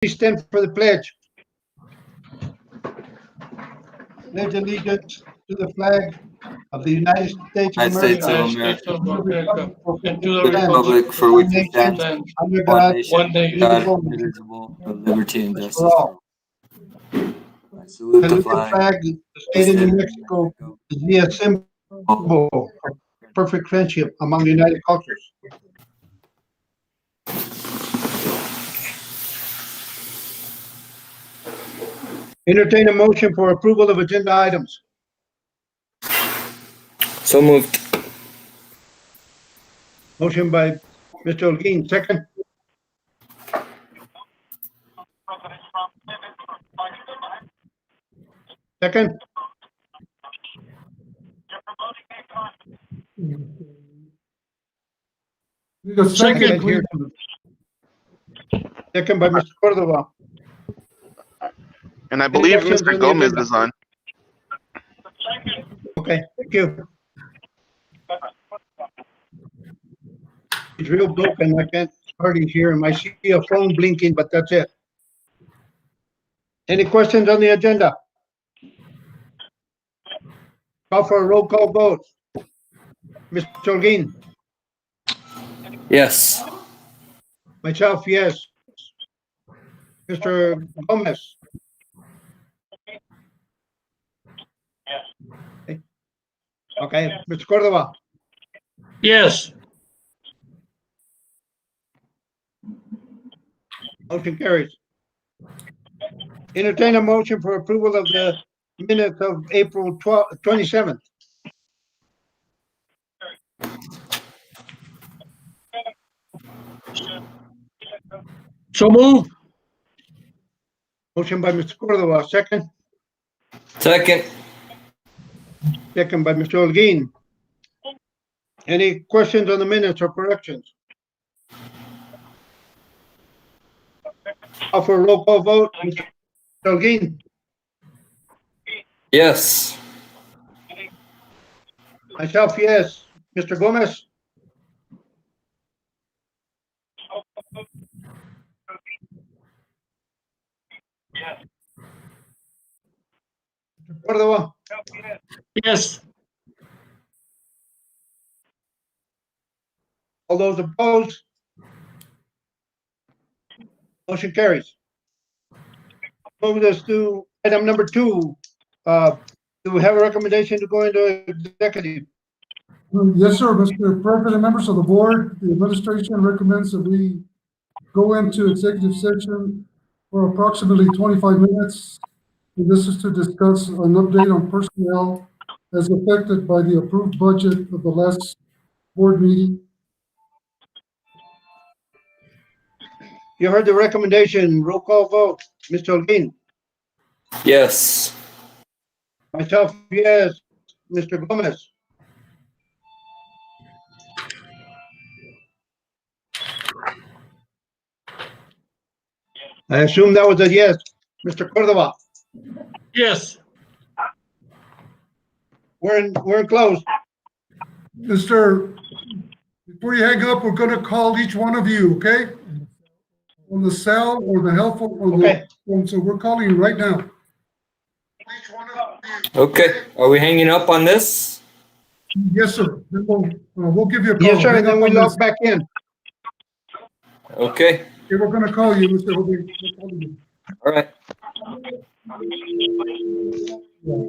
please stand for the pledge. Pledge allegiance to the flag of the United States of United States America, of United States of America, and to the the republic republic for which it nation, stands, under one God, nation, one nation, God, indivisible, indivisible, with liberty and for justice for all. all. I salute the Salute the flag flag of the state of New Mexico to be a symbol of perfect friendship among united cultures. Entertain a motion for approval of agenda items. So moved. Motion by Mr. Holguin, second. Second. Second. Here. Second by Mr. Cordova. And I believe questions Mr. on the Gomez agenda? is on. Okay, thank you. It's real broken. I can't hardly hear him. I see a phone blinking, but that's it. Any questions on the agenda? Call for a roll call vote. Mr. Holguin, Yes. myself, yes. Mr. Gomez. Okay, Mr. Cordova. Yes. Motion carries. Entertain a motion for approval of the minutes of April 27th. So moved. Motion by Mr. Cordova, second. Second. Second by Mr. Holguin. Any questions on the minutes or corrections? Call for a roll call vote. Mr. Holguin, Yes. myself, yes. Mr. Gomez? Mr. Cordova? Yes. All those opposed? Motion carries. Move us to item number 2. Do we have a recommendation to go into executive? Yes, sir, Mr. President, members of the board, the administration recommends that we go into executive session for approximately 25 minutes. And this is to discuss an update on personnel as affected by the approved budget of the last board meeting. You heard the recommendation. Roll call vote. Mr. Holguin? Yes. Myself, yes. Mr. Gomez? I assume that was a yes. Mr. Cordova? Yes. We're in close. Mr., before you hang up, we're gonna call each one of you, okay? On the cell or the helpful, or Okay. the phone, so we're calling you right now. Okay. Are we hanging up on this? Yes, sir. Then we'll give you a call. Yes, sir, Hang and then up we on log this. back in. Okay. Okay, we're gonna call you, Mr. Hogan. We're calling you. All right. Yeah.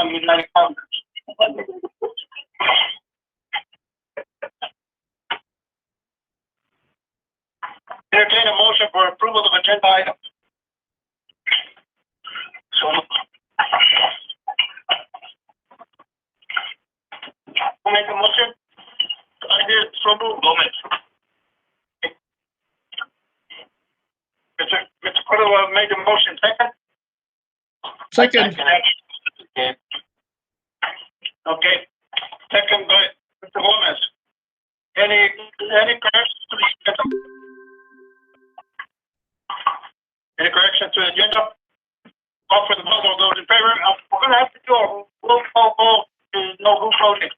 United Congress. Entertain a motion for approval of agenda items. So. Who made the motion? I did, so move, Gomez. Mr. Cordova made the motion, second? Second. Okay, second by Mr. Gomez. Any corrections to the agenda? Any corrections to the agenda? Call for the vote, all those in favor? We're gonna have to do a roll call vote, there's no roll voting.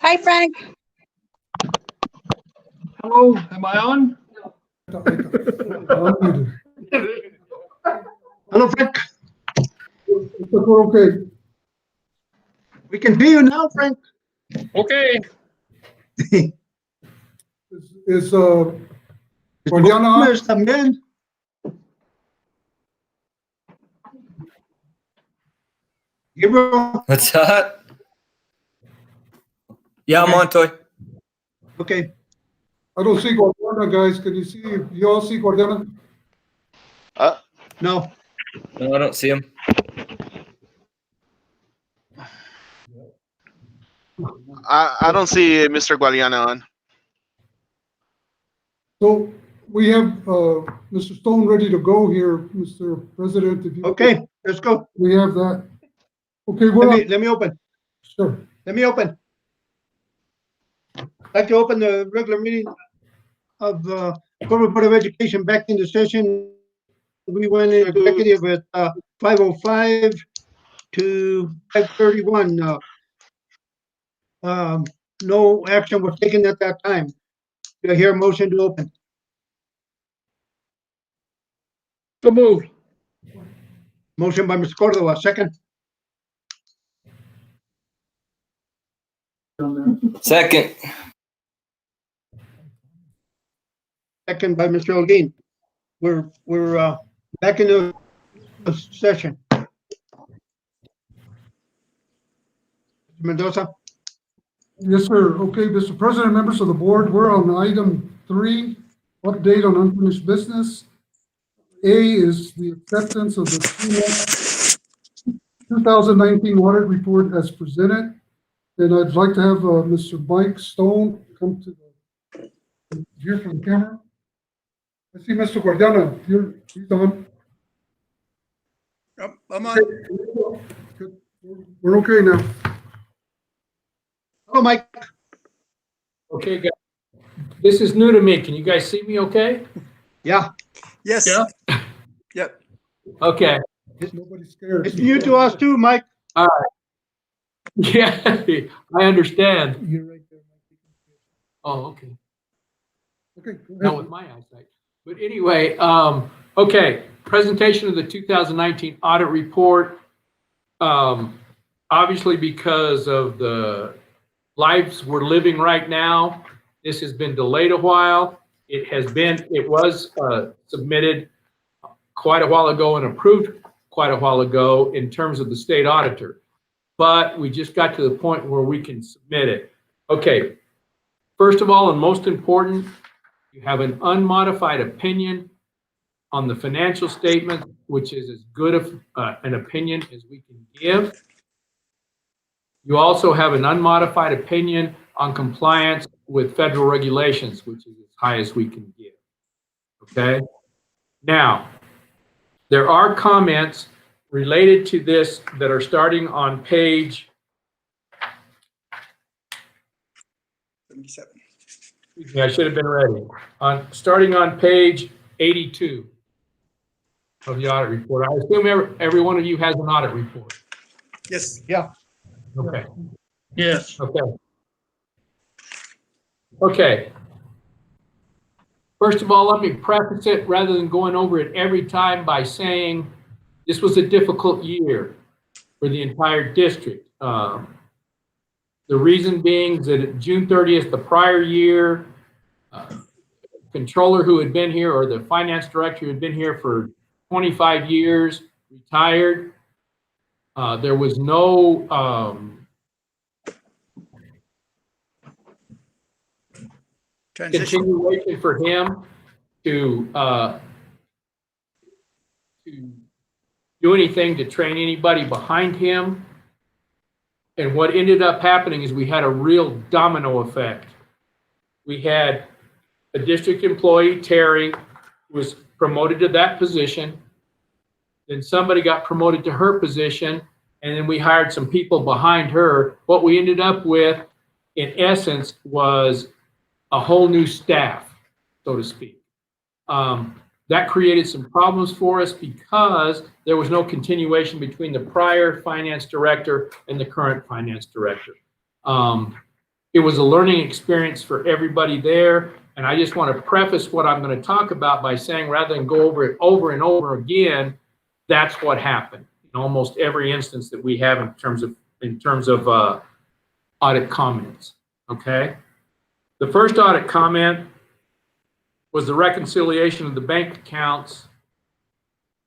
Hi, Frank. Hello, am I on? Unmuted. Hello, Frank. We're okay. We can hear you now, Frank. Okay. Is Guardiana on? Gomez también. Gabriel, What's that? Yeah, I'm on, Toy. okay. I don't see Guardiana, guys. Can you see, you all see Guardiana? No, No, I don't see him. I don't see Mr. Gualiana on. So we have Mr. Stone ready to go here, Mr. President. If you, okay, let's go. we have that. Okay, we're on. Let me open. Sure. Let me open. I'd like to open the regular meeting of Cobre Board of Education back into session. We went in executive at 5:05 to 5:31. No action was taken at that time. Do I hear a motion to open? So moved. Motion by Ms. Cordova, second. Second. Second by Mr. Aldean. We're back into session. Mendoza, Yes, sir. Okay, Mr. President, members of the board, we're on item 3, update on unfinished business. A is the acceptance of the 2019 audit report as presented. And I'd like to have Mr. Mike Stone come to the, here for the camera. I see Mr. Guardiana, he's on. Yep, I'm on. Good. We're okay now. hello, Mike. Okay, guys. This is new to me. Can you guys see me okay? Yeah, Yes. Yeah. Yep. Okay. Nobody's scared. it's new to us too, Mike. Yeah, I understand. You're right there. Oh, okay. Okay, go not ahead. with my eyesight. But anyway, okay, presentation of the 2019 audit report. Obviously, because of the lives we're living right now, this has been delayed a while. It was submitted quite a while ago and approved quite a while ago in terms of the state auditor. But we just got to the point where we can submit it. Okay, first of all, and most important, you have an unmodified opinion on the financial statement, which is as good of an opinion as we can give. You also have an unmodified opinion on compliance with federal regulations, which is as high as we can give. Okay? Now, there are comments related to this that are starting on page, 77. excuse me, I should have been ready. Starting on page 82 of the audit report. I assume every one of you has an audit report. Yes. Okay. Yes. Okay. Okay. First of all, let me preface it rather than going over it every time by saying this was a difficult year for the entire district. The reason being is that June 30th, the prior year, controller who had been here, or the finance director who had been here for 25 years, retired. There was no Transition. continuation for him to do anything to train anybody behind him. And what ended up happening is we had a real domino effect. We had a district employee, Terry, who was promoted to that position. Then somebody got promoted to her position, and then we hired some people behind her. What we ended up with, in essence, was a whole new staff, so to speak. That created some problems for us because there was no continuation between the prior finance director and the current finance director. It was a learning experience for everybody there. And I just want to preface what I'm going to talk about by saying, rather than go over it over and over again, that's what happened in almost every instance that we have in terms of audit comments. Okay. The first audit comment was the reconciliation of the bank accounts,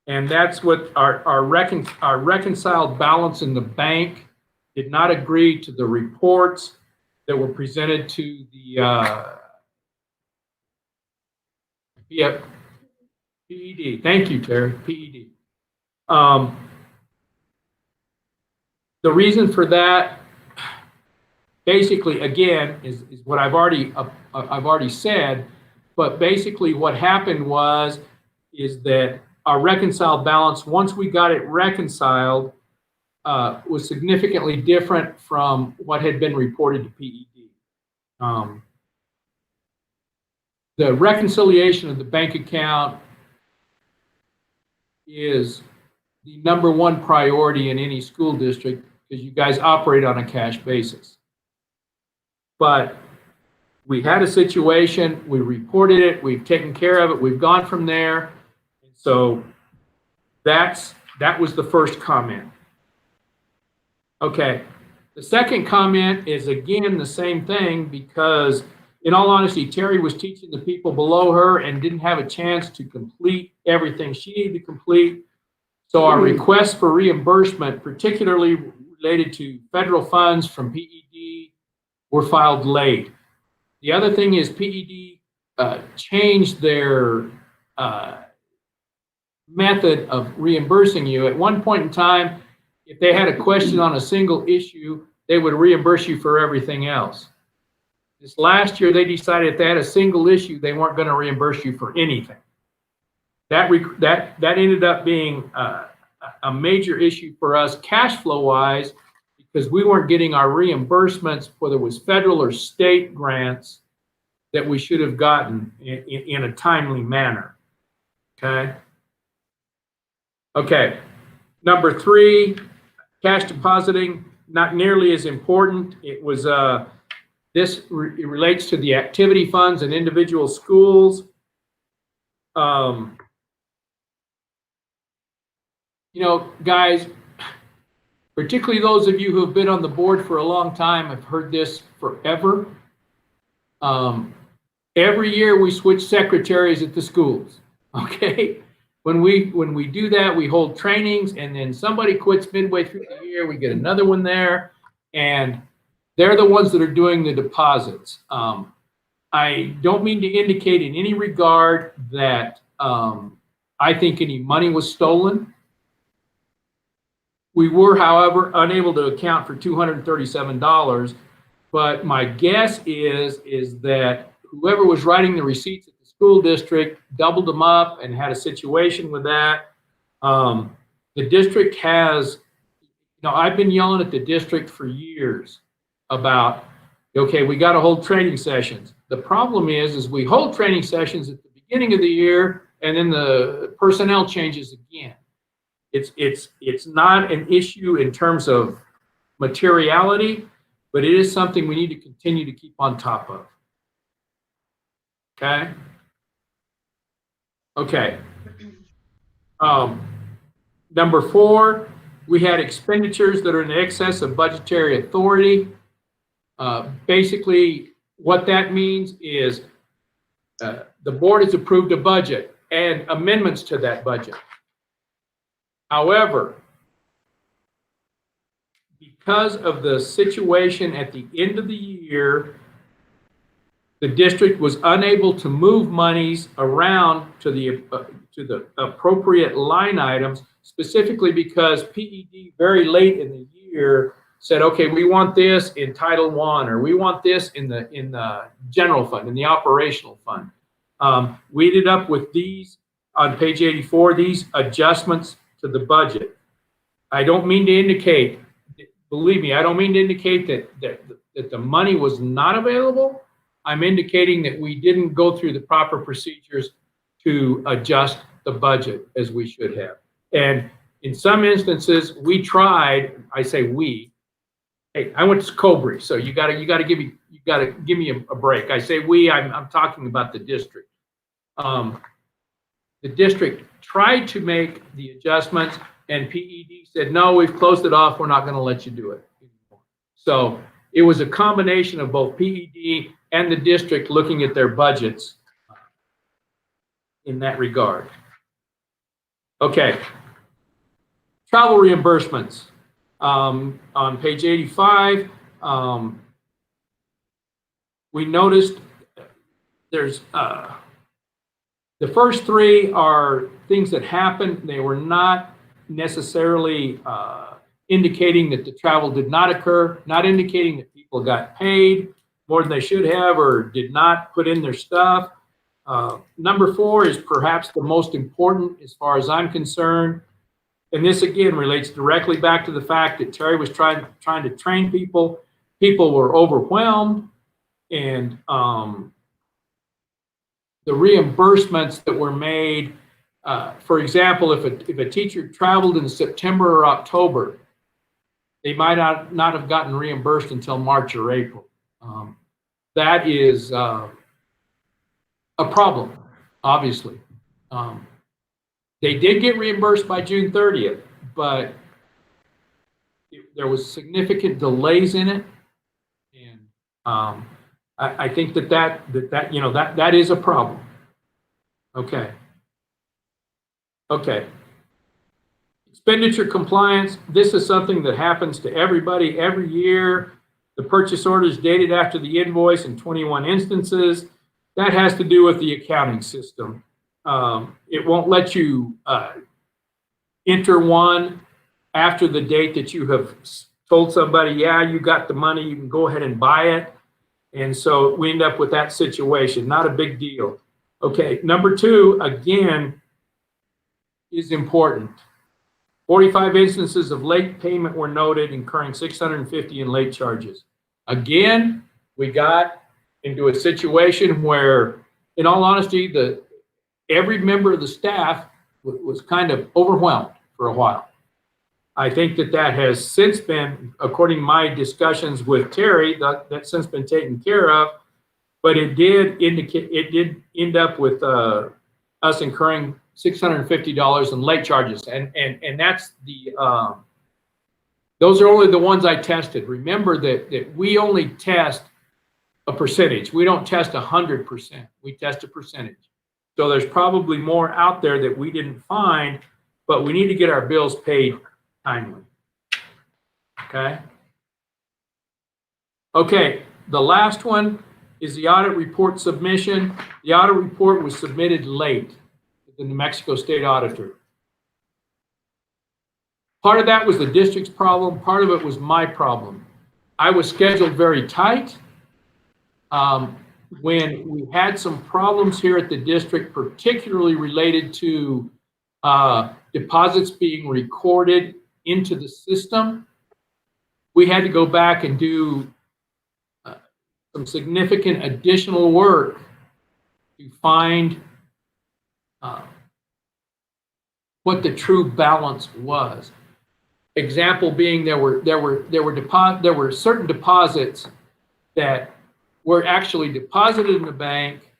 and that's what our reconciled balance in the bank did not agree to the reports that were presented to the PED. Thank you, Terry. PED. The reason for that, basically, again, is what I've already said. But basically, what happened is that our reconciled balance, once we got it reconciled, was significantly different from what had been reported to PED. The reconciliation of the bank account is the #1 priority in any school district because you guys operate on a cash basis. But we had a situation, we reported it, we've taken care of it, we've gone from there. And so that was the first comment. Okay, the second comment is again the same thing because, in all honesty, Terry was teaching the people below her and didn't have a chance to complete everything she needed to complete. So our requests for reimbursement, particularly related to federal funds from PED, were filed late. The other thing is PED changed their method of reimbursing you. At one point in time, if they had a question on a single issue, they would reimburse you for everything else. This last year, they decided if they had a single issue, they weren't going to reimburse you for anything. That ended up being a major issue for us cash flow wise, because we weren't getting our reimbursements, whether it was federal or state grants, that we should have gotten in a timely manner. Okay. Okay. Number 3, cash depositing, not nearly as important. It was This relates to the activity funds in individual schools. You know, guys, particularly those of you who have been on the board for a long time have heard this forever. Every year we switch secretaries at the schools, okay? When we do that, we hold trainings, and then somebody quits midway through the year, we get another one there, and they're the ones that are doing the deposits. I don't mean to indicate in any regard that I think any money was stolen. We were, however, unable to account for $237, but my guess is that whoever was writing the receipts at the school district doubled them up and had a situation with that. The district has, you know, I've been yelling at the district for years about, okay, we got to hold training sessions. The problem is we hold training sessions at the beginning of the year, and then the personnel changes again. It's not an issue in terms of materiality, but it is something we need to continue to keep on top of. Okay. Okay. Number 4, we had expenditures that are in excess of budgetary authority. Basically, what that means is the board has approved a budget and amendments to that budget. However, because of the situation at the end of the year, the district was unable to move monies around to the appropriate line items, specifically because PED very late in the year said, okay, we want this in Title I, or we want this in the general fund, in the operational fund. We ended up with these on page 84, these adjustments to the budget. I don't mean to indicate, believe me, I don't mean to indicate that the money was not available. I'm indicating that we didn't go through the proper procedures to adjust the budget as we should have. And in some instances, we tried, I say we, hey, I went to Cobre, so you gotta give me a break. I say we, I'm talking about the district. The district tried to make the adjustments, and PED said, no, we've closed it off, we're not gonna let you do it anymore. So it was a combination of both PED and the district looking at their budgets in that regard. Okay. Travel reimbursements. On page 85, we noticed there's the first 3 are things that happened. They were not necessarily indicating that the travel did not occur, not indicating that people got paid more than they should have or did not put in their stuff. Number 4 is perhaps the most important as far as I'm concerned. And this again relates directly back to the fact that Terry was trying to train people. People were overwhelmed, and the reimbursements that were made, for example, if a teacher traveled in September or October, they might not have gotten reimbursed until March or April. That is a problem, obviously. They did get reimbursed by June 30th, but there was significant delays in it, and I think that is a problem. Okay. Okay. Expenditure compliance. This is something that happens to everybody every year. The purchase order is dated after the invoice in 21 instances. That has to do with the accounting system. It won't let you enter one after the date that you have told somebody, yeah, you got the money, you can go ahead and buy it. And so we end up with that situation. Not a big deal. Okay, number 2, again, is important. 45 instances of late payment were noted, incurring $650 in late charges. Again, we got into a situation where, in all honesty, every member of the staff was kind of overwhelmed for a while. I think that has since been, according to my discussions with Terry, that's since been taken care of. But it did end up with us incurring $650 in late charges, and that's those are only the ones I tested. Remember that we only test a percentage. We don't test 100%. We test a percentage. So there's probably more out there that we didn't find, but we need to get our bills paid timely. Okay. Okay. The last one is the audit report submission. The audit report was submitted late to the New Mexico State Auditor. Part of that was the district's problem. Part of it was my problem. I was scheduled very tight. When we had some problems here at the district, particularly related to deposits being recorded into the system, we had to go back and do some significant additional work to find what the true balance was. Example being, there were certain deposits that were actually deposited in the bank,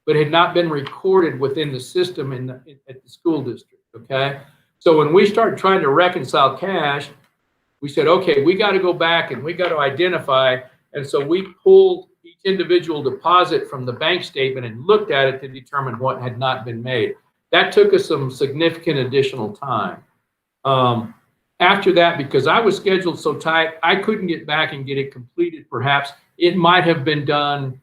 but had not been recorded within the system at the school district. Okay, so when we started trying to reconcile cash, we said, okay, we got to go back and we got to identify. And so we pulled each individual deposit from the bank statement and looked at it to determine what had not been made. That took us some significant additional time. After that, because I was scheduled so tight, I couldn't get back and get it completed. Perhaps it might have been done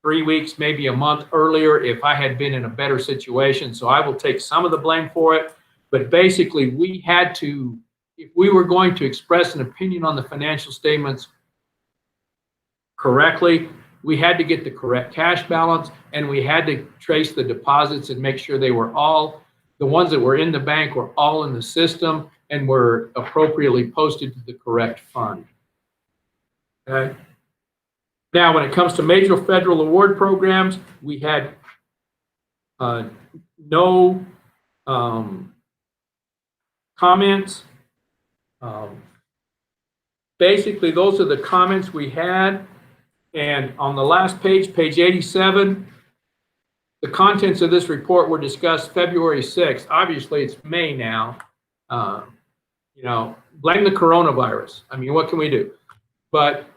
3 weeks, maybe a month earlier if I had been in a better situation. So I will take some of the blame for it. But basically, we had to, if we were going to express an opinion on the financial statements correctly, we had to get the correct cash balance, and we had to trace the deposits and make sure they were all, the ones that were in the bank were all in the system and were appropriately posted to the correct fund. Okay. Now, when it comes to major federal award programs, we had no comments. Basically, those are the comments we had. And on the last page, page 87, the contents of this report were discussed February 6th. Obviously, it's May now. You know, blame the coronavirus. I mean, what can we do? But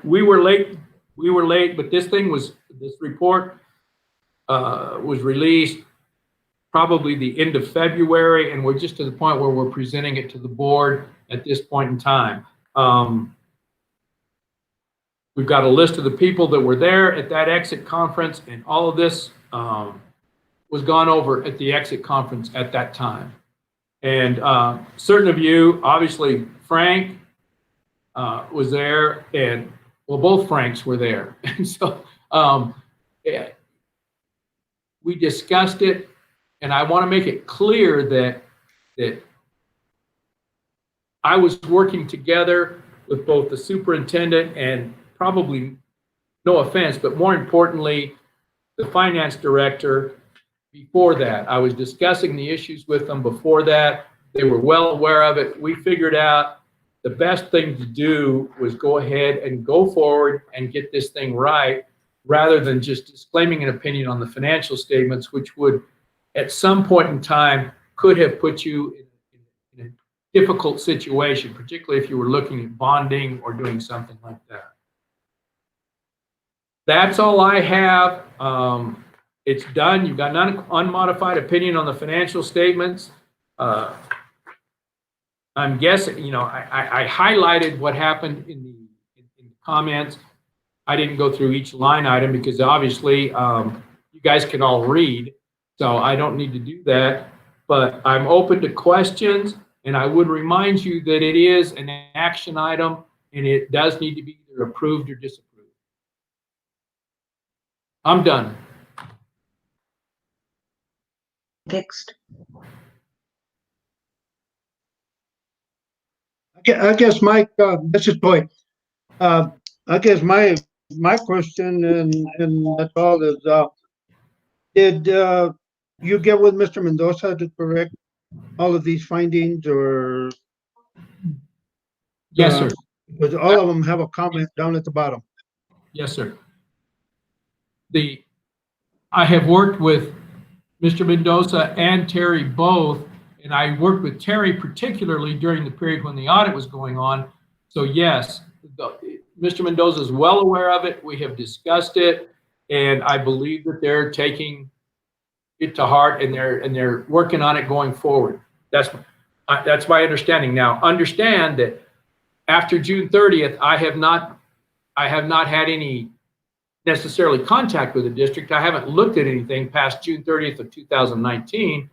we were late. We were late, but this report was released probably the end of February, and we're just to the point where we're presenting it to the board at this point in time. We've got a list of the people that were there at that exit conference, and all of this was gone over at the exit conference at that time. And certain of you, obviously Frank was there, and well, both Franks were there. And so yeah, we discussed it, and I want to make it clear that I was working together with both the superintendent and, probably, no offense, but more importantly, the finance director. Before that, I was discussing the issues with them before that. They were well aware of it. We figured out the best thing to do was go ahead and go forward and get this thing right, rather than just disclaiming an opinion on the financial statements, which would, at some point in time, could have put you in a difficult situation, particularly if you were looking at bonding or doing something like that. That's all I have. It's done. You've got an unmodified opinion on the financial statements. I'm guessing, you know, I highlighted what happened in the comments. I didn't go through each line item because obviously you guys can all read, so I don't need to do that. But I'm open to questions, and I would remind you that it is an action item, and it does need to be either approved or disapproved. I'm done. Fixed. I guess, Mike, this is Toy. I guess my question, and that's all, is did you get with Mr. Mendoza to correct all of these findings or? Yes, sir. Because all of them have a comment down at the bottom. Yes, sir. I have worked with Mr. Mendoza and Terry both, and I worked with Terry particularly during the period when the audit was going on. So yes, Mr. Mendoza is well aware of it. We have discussed it, and I believe that they're taking it to heart and they're working on it going forward. That's my understanding. Now, understand that after June 30th, I have not had any necessarily contact with the district. I haven't looked at anything past June 30th of 2019,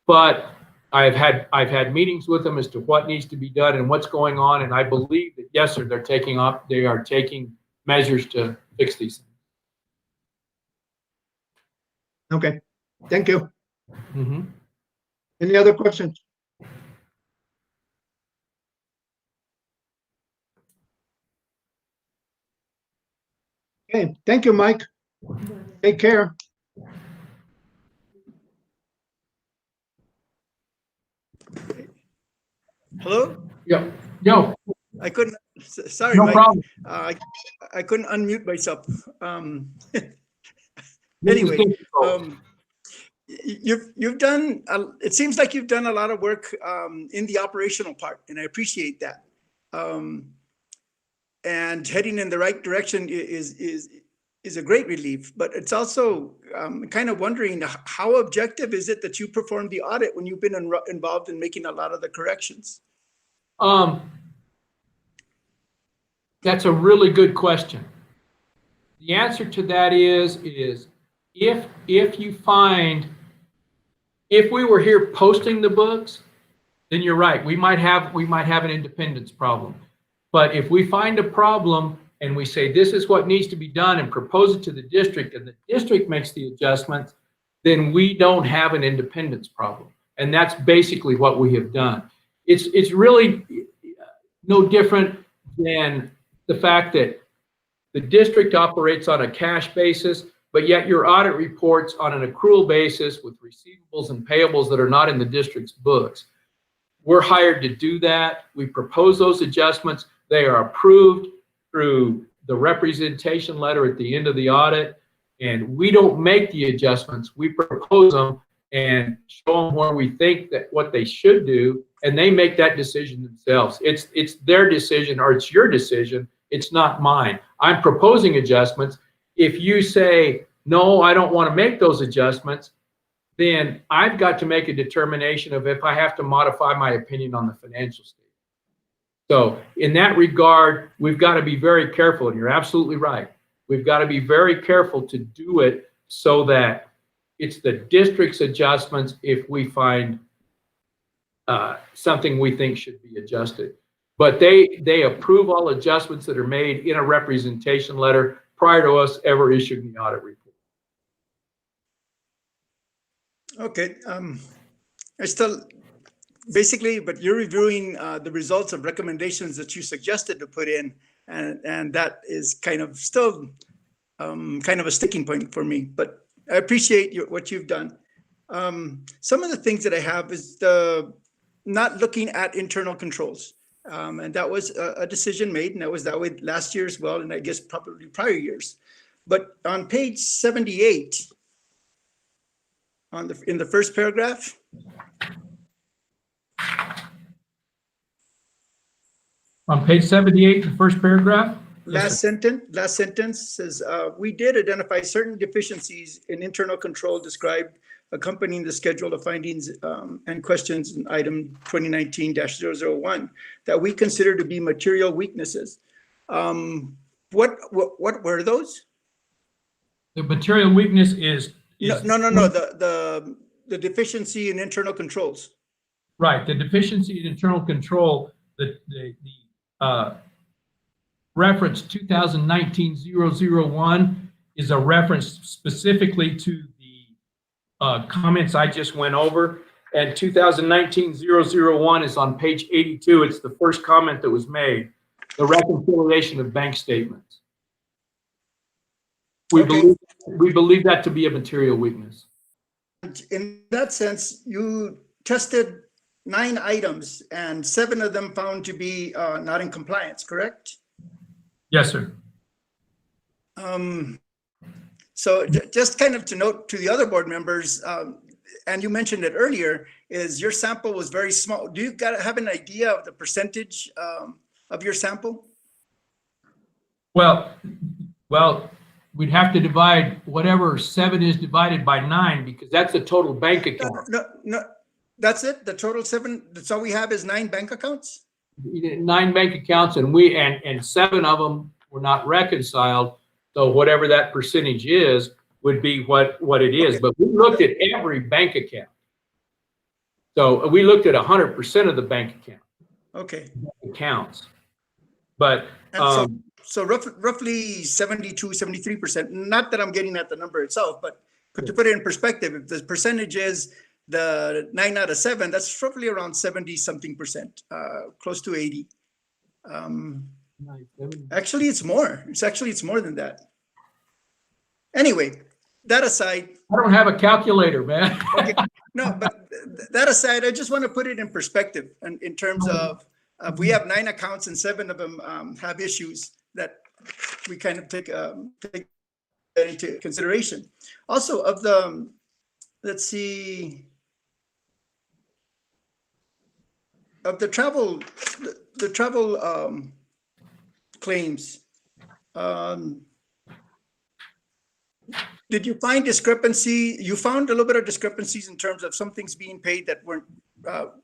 but I've had meetings with them as to what needs to be done and what's going on, and I believe that yes, sir, they are taking measures to fix these things. Okay, thank you. Mm-hmm. Any other questions? Okay, thank you, Mike. Take care. Hello? Yo, I couldn't, sorry, no Mike. problem. I couldn't unmute myself. Anyway, you've done, it seems like you've done a lot of work in the operational part, and I appreciate that. And heading in the right direction is a great relief, but it's also kind of wondering how objective is it that you performed the audit when you've been involved in making a lot of the corrections? That's a really good question. The answer to that is if you find, if we were here posting the books, then you're right. We might have an independence problem. But if we find a problem and we say this is what needs to be done and propose it to the district and the district makes the adjustments, then we don't have an independence problem. And that's basically what we have done. It's really no different than the fact that the district operates on a cash basis, but yet your audit reports on an accrual basis with receivables and payables that are not in the district's books. We're hired to do that. We propose those adjustments. They are approved through the representation letter at the end of the audit, and we don't make the adjustments. We propose them and show them where we think that what they should do, and they make that decision themselves. It's their decision, or it's your decision. It's not mine. I'm proposing adjustments. If you say, no, I don't want to make those adjustments, then I've got to make a determination of if I have to modify my opinion on the financial statement. So in that regard, we've got to be very careful, and you're absolutely right. We've got to be very careful to do it so that it's the district's adjustments if we find something we think should be adjusted. But they approve all adjustments that are made in a representation letter prior to us ever issuing the audit report. Okay, I still, basically, but you're reviewing the results of recommendations that you suggested to put in, and that is kind of still kind of a sticking point for me, but I appreciate what you've done. Some of the things that I have is the not looking at internal controls. And that was a decision made, and that was that way last year as well, and I guess probably prior years. But on page 78, in the first paragraph, On page 78, the first paragraph? last sentence says, we did identify certain deficiencies in internal control described accompanying the schedule of findings and questions in item 2019-001 that we consider to be material weaknesses. What were those? The material weakness is No, the deficiency in internal controls. right. The deficiency in internal control, the reference 2019-001 is a reference specifically to the comments I just went over, and 2019-001 is on page 82. It's the first comment that was made, the reconciliation of bank statements. We believe that to be a material weakness. In that sense, you tested 9 items and 7 of them found to be not in compliance, correct? Yes, sir. So just kind of to note to the other board members, and you mentioned it earlier, is your sample was very small. Do you have an idea of the percentage of your sample? Well, we'd have to divide whatever 7 is divided by 9 because that's the total bank account. No, that's it? The total 7, that's all we have is 9 bank accounts? 9 bank accounts, and 7 of them were not reconciled. So whatever that percentage is would be what it is. But we looked at every bank account. So we looked at 100% of the bank accounts. But so roughly 72, 73%. Not that I'm getting at the number itself, but to put it in perspective, if the percentage is the 9 out of 7, that's roughly around 70 something percent, close to 80. Actually, it's more. It's more than that. Anyway, that aside. I don't have a calculator, man. Okay. No, but that aside, I just want to put it in perspective, and in terms of we have 9 accounts and 7 of them have issues that we kind of take that into consideration. Also, of the, let's see, of the travel claims, did you find discrepancy? You found a little bit of discrepancies in terms of some things being paid that weren't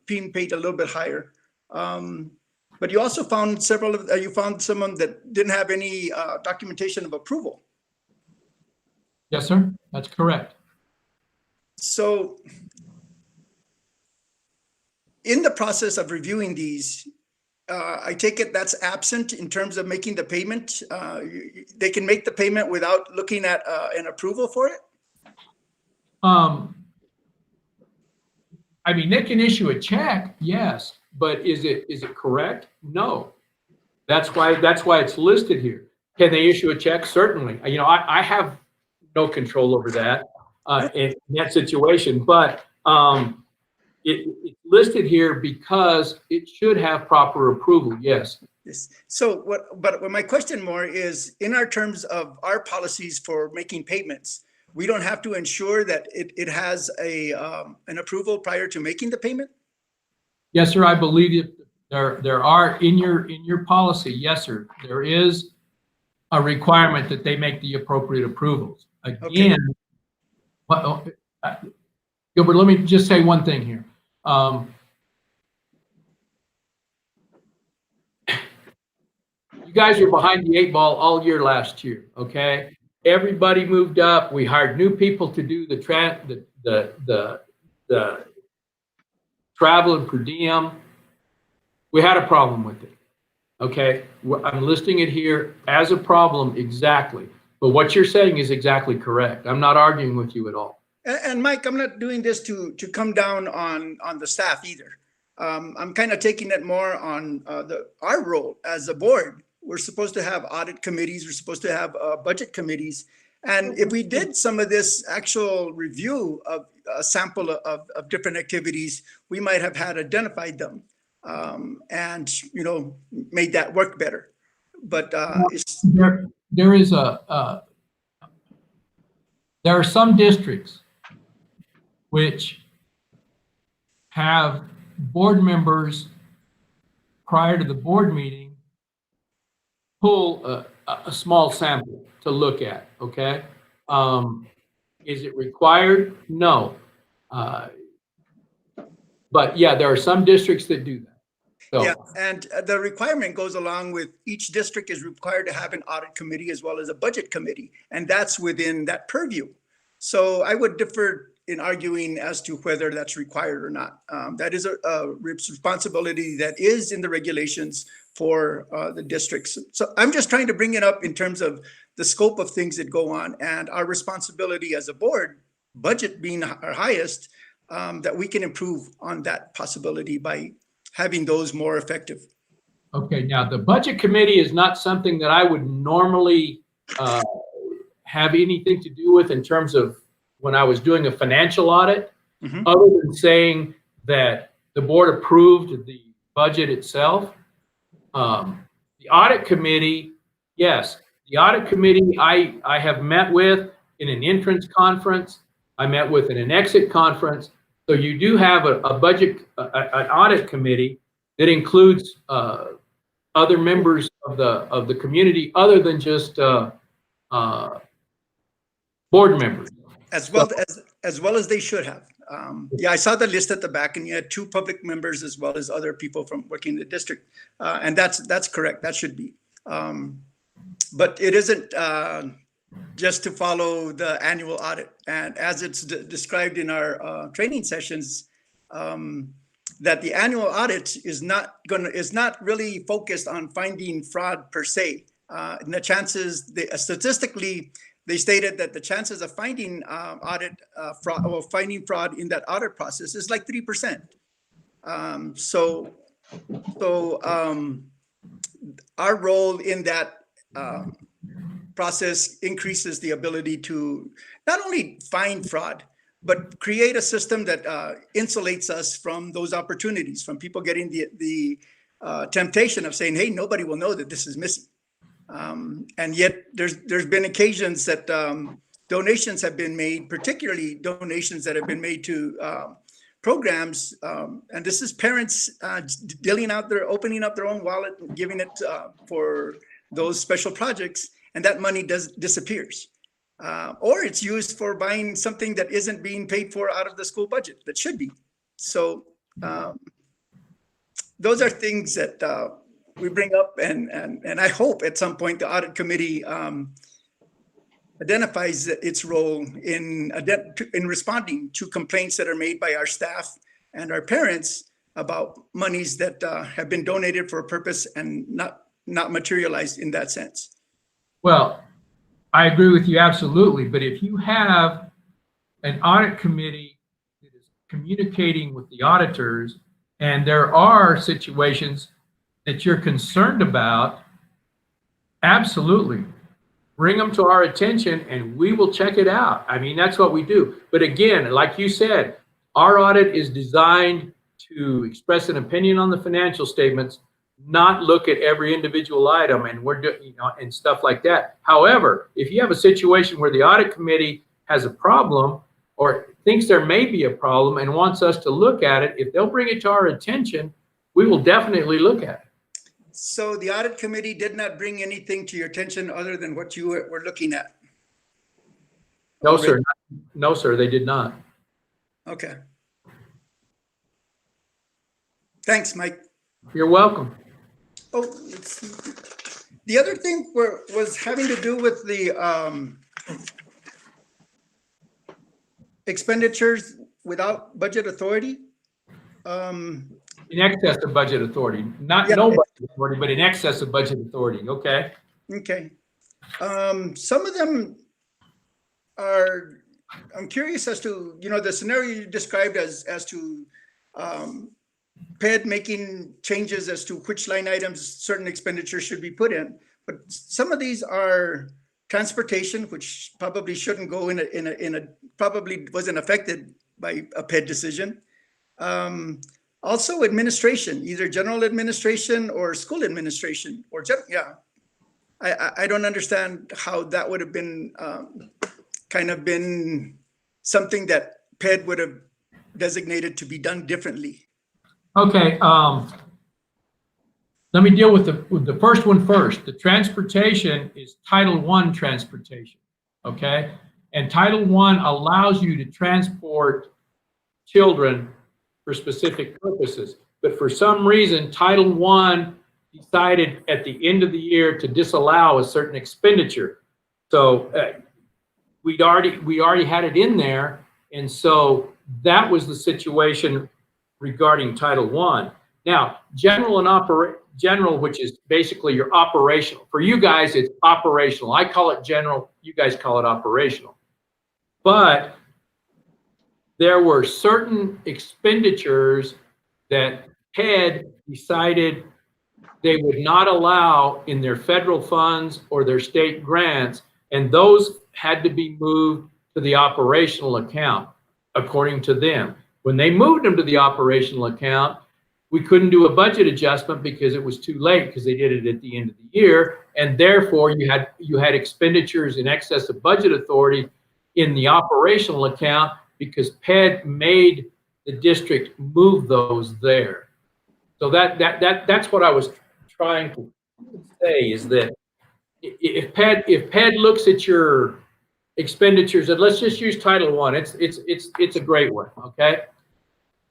being paid a little bit higher. But you also found you found someone that didn't have any documentation of approval. Yes, sir. That's correct. So in the process of reviewing these, I take it that's absent in terms of making the payment. They can make the payment without looking at an approval for it? I mean, they can issue a check, yes, but is it correct? No. That's why it's listed here. Can they issue a check? Certainly. You know, I have no control over that in that situation, but it's listed here because it should have proper approval. Yes. Yes. So but my question more is, in our terms of our policies for making payments, we don't have to ensure that it has an approval prior to making the payment? Yes, sir. I believe there are in your policy. Yes, sir. There is a requirement that they make the appropriate approvals. Again, okay. Gilbert, let me just say one thing here. You guys were behind the 8 ball all year last year, okay? Everybody moved up. We hired new people to do the travel and per diem. We had a problem with it, okay? I'm listing it here as a problem exactly. But what you're saying is exactly correct. I'm not arguing with you at all. And Mike, I'm not doing this to come down on the staff either. I'm kind of taking it more on our role as a board. We're supposed to have audit committees. We're supposed to have budget committees. And if we did some of this actual review of a sample of different activities, we might have had identified them and, you know, made that work better. But there are some districts which have board members prior to the board meeting pull a small sample to look at, okay? Is it required? No. But yeah, there are some districts that do that. So. Yeah, and the requirement goes along with each district is required to have an audit committee as well as a budget committee, and that's within that purview. So I would differ in arguing as to whether that's required or not. That is a responsibility that is in the regulations for the districts. So I'm just trying to bring it up in terms of the scope of things that go on and our responsibility as a board, budget being our highest, that we can improve on that possibility by having those more effective. Okay, now the budget committee is not something that I would normally have anything to do with in terms of when I was doing a financial audit, other than saying that the board approved the budget itself. The audit committee, yes, the audit committee I have met with in an entrance conference. I met with in an exit conference. So you do have a budget, an audit committee that includes other members of the community other than just board members. As well as they should have. Yeah, I saw the list at the back, and you had 2 public members as well as other people from working in the district, and that's correct. That should be, but it isn't just to follow the annual audit. And as it's described in our training sessions, that the annual audit is not really focused on finding fraud per se. And the chances, statistically, they stated that the chances of finding fraud or finding fraud in that audit process is like 3%. So our role in that process increases the ability to not only find fraud, but create a system that insulates us from those opportunities, from people getting the temptation of saying, "Hey, nobody will know that this is missing." And yet there's been occasions that donations have been made, particularly donations that have been made to programs. And this is parents opening up their own wallet and giving it for those special projects. And that money disappears. Or it's used for buying something that isn't being paid for out of the school budget that should be. So those are things that we bring up, and I hope at some point the audit committee identifies its role in responding to complaints that are made by our staff and our parents about monies that have been donated for a purpose and not materialized in that sense. Well, I agree with you absolutely, but if you have an audit committee that is communicating with the auditors, and there are situations that you're concerned about, absolutely. Bring them to our attention and we will check it out. I mean, that's what we do. But again, like you said, our audit is designed to express an opinion on the financial statements, not look at every individual item and we're doing, and stuff like that. However, if you have a situation where the audit committee has a problem or thinks there may be a problem and wants us to look at it, if they'll bring it to our attention, we will definitely look at it. So the audit committee did not bring anything to your attention other than what you were looking at? No, sir. No, sir, they did not. Okay. Thanks, Mike. You're welcome. Oh, let's see. The other thing was having to do with the expenditures without budget authority. In excess of budget authority, not no budget authority, but in excess of budget authority. Okay. Okay. Some of them are, I'm curious as to, the scenario you described as to PED making changes as to which line items certain expenditures should be put in. But some of these are transportation, which probably shouldn't go probably wasn't affected by a PED decision. Also administration, either general administration or school administration, or I don't understand how that would have been been something that PED would have designated to be done differently. Okay, let me deal with the first one first. The transportation is Title I transportation, okay? And Title I allows you to transport children for specific purposes. But for some reason, Title I decided at the end of the year to disallow a certain expenditure. So we already had it in there. And so that was the situation regarding Title I. Now, general, which is basically your operational. For you guys, it's operational. I call it general. You guys call it operational. But there were certain expenditures that PED decided they would not allow in their federal funds or their state grants, and those had to be moved to the operational account, according to them. When they moved them to the operational account, we couldn't do a budget adjustment because it was too late because they did it at the end of the year. And therefore you had expenditures in excess of budget authority in the operational account because PED made the district move those there. So that's what I was trying to say, is that if PED looks at your expenditures, and let's just use Title I, it's a great one, okay?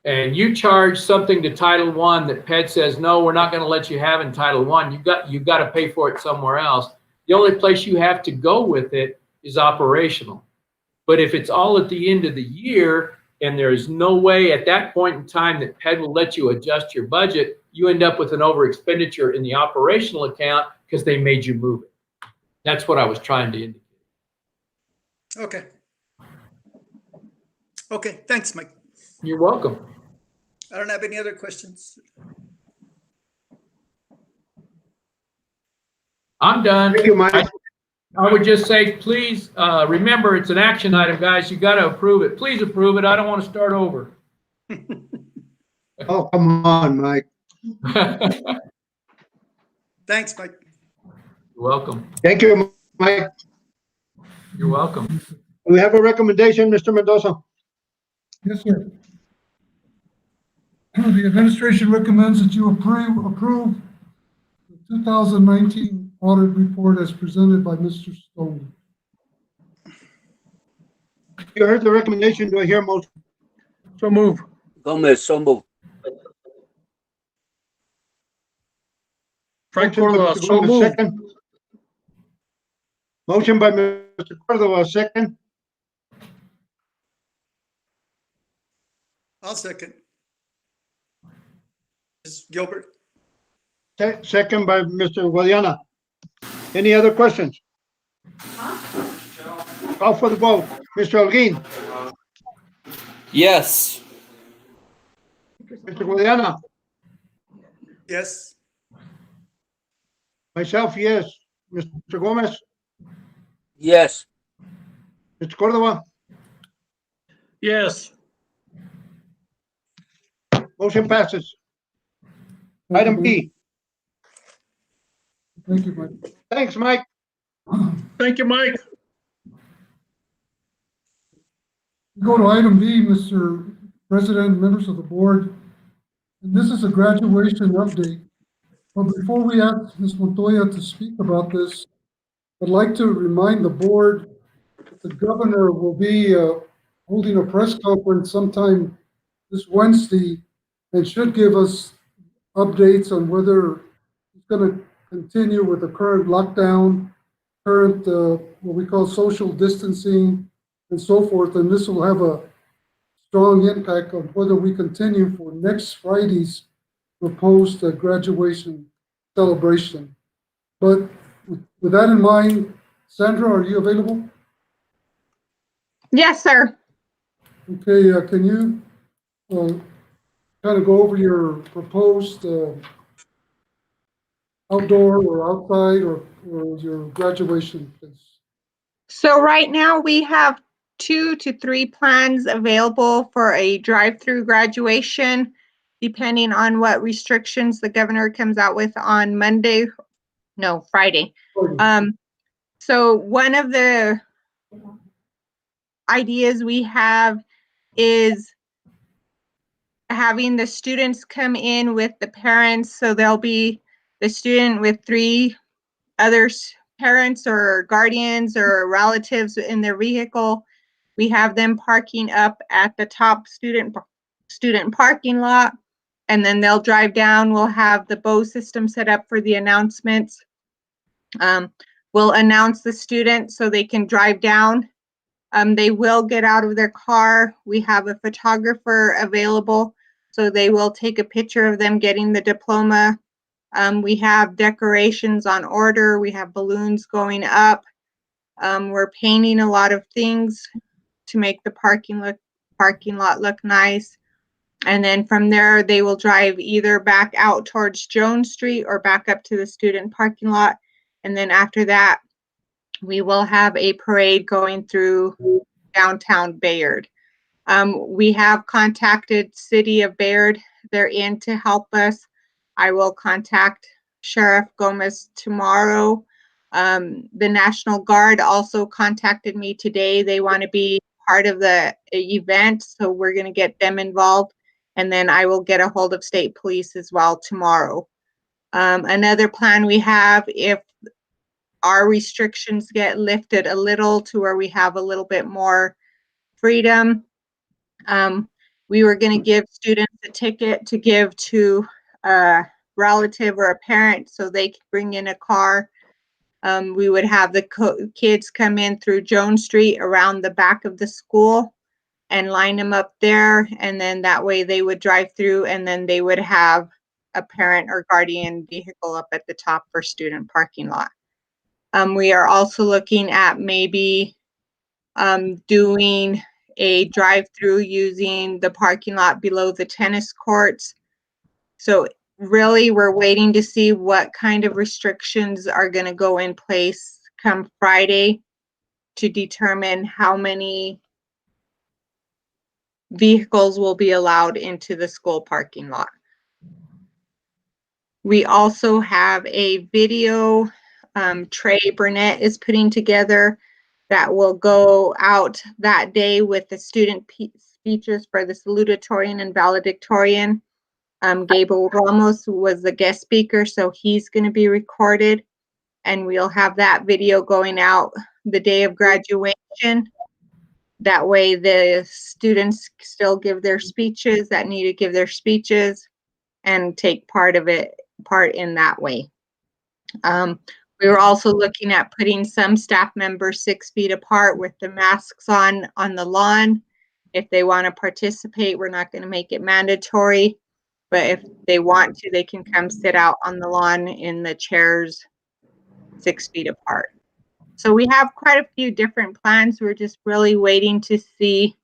And you charge something to Title I that PED says, no, we're not going to let you have in Title I. You've got to pay for it somewhere else. The only place you have to go with it is operational. But if it's all at the end of the year and there is no way at that point in time that PED will let you adjust your budget, you end up with an over expenditure in the operational account because they made you move it. That's what I was trying to indicate. Okay. Okay, thanks, Mike. You're welcome. I don't have any other questions. I'm done. Thank you, Mike. I would just say, please, remember, it's an action item, guys. You got to approve it. Please approve it. I don't want to start over. Oh, come on, Mike. Thanks, Mike. You're welcome. Thank you, Mike. You're welcome. We have a recommendation, Mr. Mendoza. Yes, sir. The administration recommends that you approve the 2019 audit report as presented by Mr. Stone. You heard the recommendation. Do I hear a motion? So move. Gomez, so moved. Frank Motion by Cordova, Mr. so Gomez, move. second. Motion by Mr. Cordova, second. I'll second. Ms. Gilbert. Second by Mr. Guadiana. Any other questions? Call for the vote. Mr. Holguín, Yes. Mr. Guadiana, Yes. myself, yes. Mr. Gomez, Yes. Mr. Cordova, Yes. motion passes. Item B. Thank you, Mike. Thanks, Mike. Thank you, Mike. Go to item B, Mr. President, members of the board. And this is a graduation update. But before we ask Ms. Montoya to speak about this, I'd like to remind the board that the governor will be holding a press conference sometime this Wednesday and should give us updates on whether he's going to continue with the current lockdown, current what we call social distancing, and so forth. And this will have a strong impact on whether we continue for next Friday's proposed graduation celebration. But with that in mind, Sandra, are you available? Yes, sir. Okay, can you kind of go over your proposed outdoor or outside or your graduation, please? So right now we have 2 to 3 plans available for a drive-through graduation, depending on what restrictions the governor comes out with on Friday. So one of the ideas we have is having the students come in with the parents. So there'll be the student with 3 other parents or guardians or relatives in their vehicle. We have them parking up at the top student parking lot, and then they'll drive down. We'll have the bow system set up for the announcements. We'll announce the students so they can drive down. They will get out of their car. We have a photographer available, so they will take a picture of them getting the diploma. We have decorations on order. We have balloons going up. We're painting a lot of things to make the parking lot look nice. And then from there, they will drive either back out towards Jones Street or back up to the student parking lot. And then after that, we will have a parade going through downtown Bayard. We have contacted City of Bayard. They're in to help us. I will contact Sheriff Gomez tomorrow. The National Guard also contacted me today. They want to be part of the event, so we're going to get them involved. And then I will get a hold of state police as well tomorrow. Another plan we have, if our restrictions get lifted a little to where we have a little bit more freedom, we were going to give students a ticket to give to a relative or a parent so they could bring in a car. We would have the kids come in through Jones Street around the back of the school and line them up there. And then that way they would drive through, and then they would have a parent or guardian vehicle up at the top for student parking lot. We are also looking at maybe doing a drive-through using the parking lot below the tennis courts. So really, we're waiting to see what kind of restrictions are going to go in place come Friday to determine how many vehicles will be allowed into the school parking lot. We also have a video Trey Burnett is putting together that will go out that day with the student speeches for the salutatorian and valedictorian. Gable Ramos was the guest speaker, so he's going to be recorded, and we'll have that video going out the day of graduation. That way the students still give their speeches that need to give their speeches and take part in that way. We were also looking at putting some staff members 6 feet apart with the masks on the lawn. If they want to participate, we're not going to make it mandatory, but if they want to, they can come sit out on the lawn in the chairs 6 feet apart. So we have quite a few different plans. We're just really waiting to see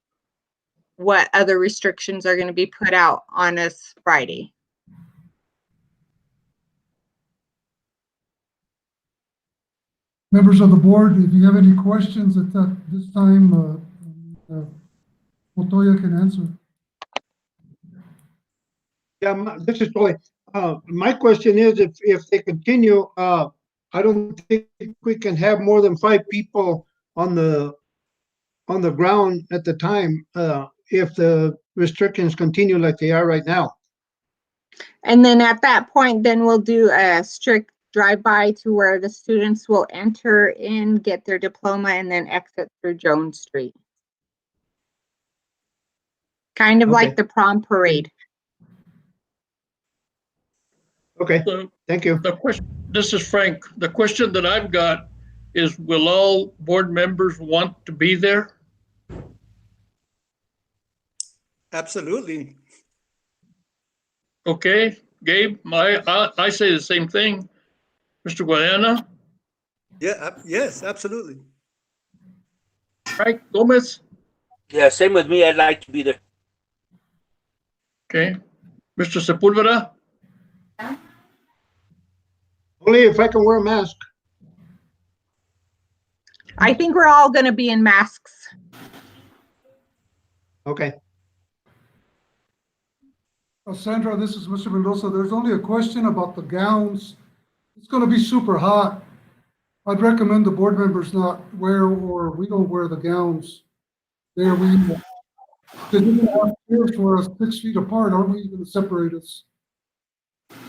what other restrictions are going to be put out on us Friday. Members of the board, if you have any questions at this time, Montoya can answer. Yeah, this is Troy. My question is, if they continue, I don't think we can have more than 5 people on the ground at the time, if the restrictions continue like they are right now. And then at that point, then we'll do a strict drive-by to where the students will enter in, get their diploma, and then exit through Jones Street. Kind of Okay. like the prom parade. Okay, So thank you. the question, this is Frank. The question that I've got is, will all board members want to be there? Absolutely. Okay, Gabe, I say the same thing. Mr. Guadiana, Yeah, yes, absolutely. Frank Gomez, Yeah, same with me. I'd like to be there. okay. Mr. Sepulveda, Only if I can wear a mask. I think we're all going to be in masks. Okay. Sandra, this is Mr. Mendoza. There's only a question about the gowns. It's going to be super hot. I'd recommend the board members not wear, or we don't wear the gowns. There we, because you're going to have chairs for us 6 feet apart. Aren't we going to separate us?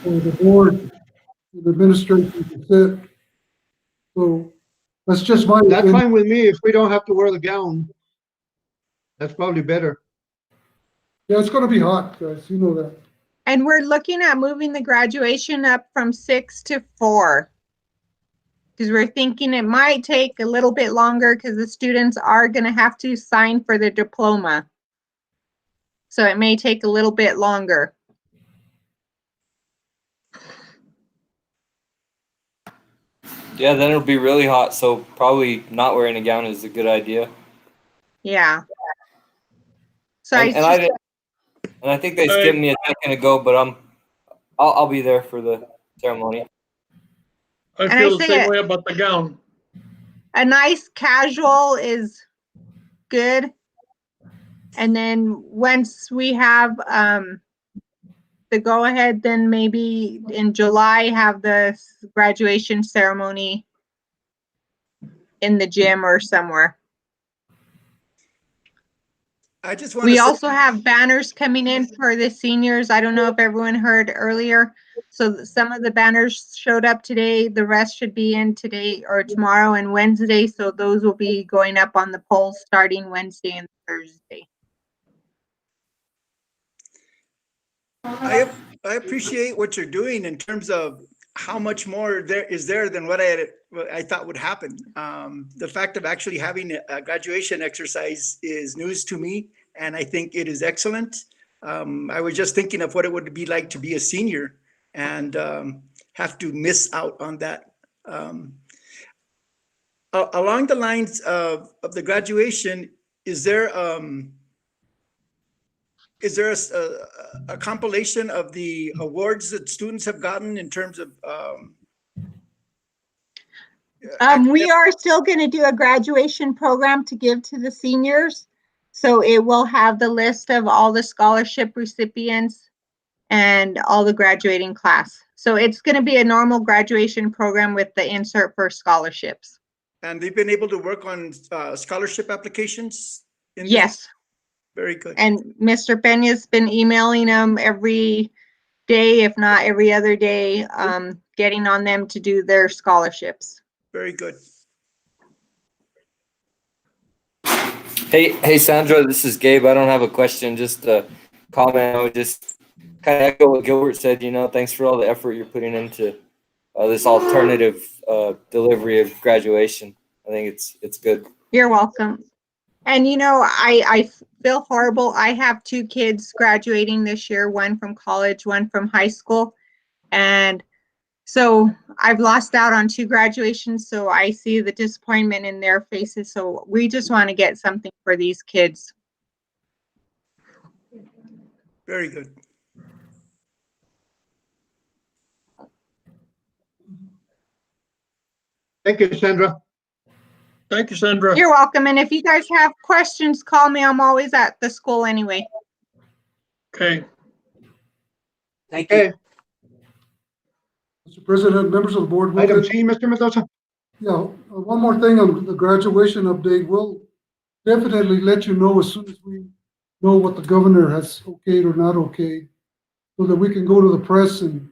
Or the board, the administration can sit. So that's just my That's opinion. fine with me if we don't have to wear the gown. That's probably better. Yeah, it's going to be hot, guys. You know that. And we're looking at moving the graduation up from 6 to 4. Because we're thinking it might take a little bit longer because the students are going to have to sign for their diploma. So it may take a little bit longer. Yeah, then it'll be really hot, so probably not wearing a gown is a good idea. Yeah. So And I think they skipped me a second ago, but I'll be there for the ceremony. I And I feel the say same it. way about the gown. a nice casual is good. And then once we have the go ahead, then maybe in July have the graduation ceremony in the gym or somewhere. I just want We to also have banners coming in for the seniors. I don't know if everyone heard earlier. So some of the banners showed up today. The rest should be in today or tomorrow and Wednesday. So those will be going up on the poles starting Wednesday and Thursday. I appreciate what you're doing in terms of how much more there is there than what I thought would happen. The fact of actually having a graduation exercise is news to me, and I think it is excellent. I was just thinking of what it would be like to be a senior and have to miss out on that. Along the lines of the graduation, is there a compilation of the awards that students have gotten in terms of? We are still going to do a graduation program to give to the seniors. So it will have the list of all the scholarship recipients and all the graduating class. So it's going to be a normal graduation program with the insert for scholarships. And they've been able to work on scholarship applications? Yes. Very good. And Mr. Peña's been emailing them every day, if not every other day, getting on them to do their scholarships. Very good. Hey, Sandra, this is Gabe. I don't have a question, just a comment. I would just kind of echo what Gilbert said. Thanks for all the effort you're putting into this alternative delivery of graduation. I think it's good. You're welcome. And I feel horrible. I have 2 kids graduating this year, one from college, one from high school. And so I've lost out on 2 graduations. So I see the disappointment in their faces. So we just want to get something for these kids. Very good. Thank you, Sandra. Thank you, Sandra. You're welcome. And if you guys have questions, call me. I'm always at the school anyway. Okay. Thank you. Okay, Mr. President, members of the board. we'll item get- C, Mr. Mendoza. Yeah, one more thing on the graduation update. We'll definitely let you know as soon as we know what the governor has okayed or not okayed, so that we can go to the press and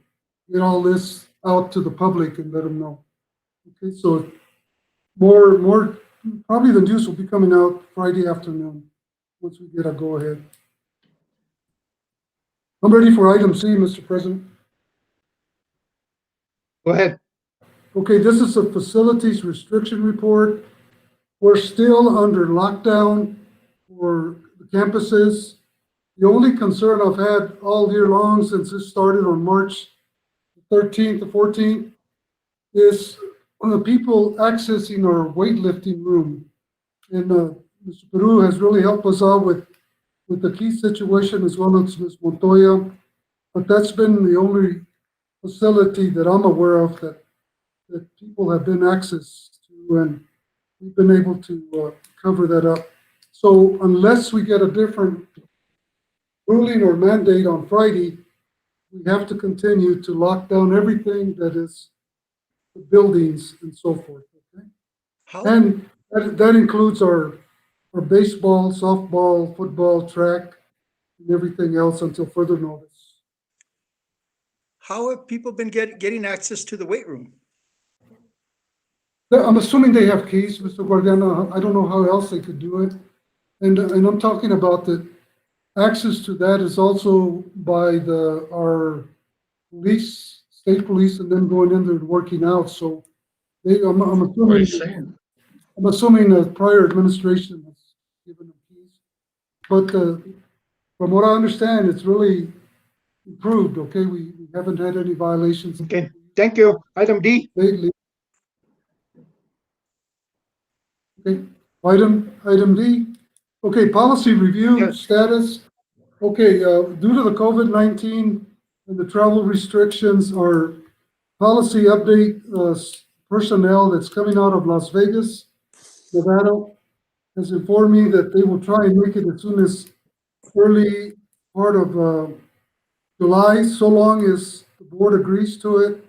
get all this out to the public and let them know. Okay, so more, probably the news will be coming out Friday afternoon, once we get a go-ahead. I'm ready for item C, Mr. President. Go ahead. Okay, this is a facilities restriction report. We're still under lockdown for the campuses. The only concern I've had all year long since this started on March 13th to 14th is the people accessing our weightlifting room. And Mr. Peru has really helped us out with the key situation as well as Ms. Montoya. But that's been the only facility that I'm aware of that people have been access to, and we've been able to cover that up. So unless we get a different ruling or mandate on Friday, we have to continue to lock down everything that is the buildings and so forth. Okay? And that includes our baseball, softball, football, track, and everything else until further notice. How have people been getting access to the weight room? I'm assuming they have keys, Mr. Guardiano. I don't know how else they could do it. And I'm talking about the access to that is also by our police, state police, and then going in there and working out. So I'm assuming the prior administration has given them keys. But from what I understand, it's really improved. Okay, we haven't had any violations. Okay, thank you. Item D. Lately. Okay, item D. Okay, policy review Yes. status. Okay, due to the COVID-19 and the travel restrictions, our policy update personnel that's coming out of Las Vegas, Nevada, has informed me that they will try and make it as soon as early part of July, so long as the board agrees to it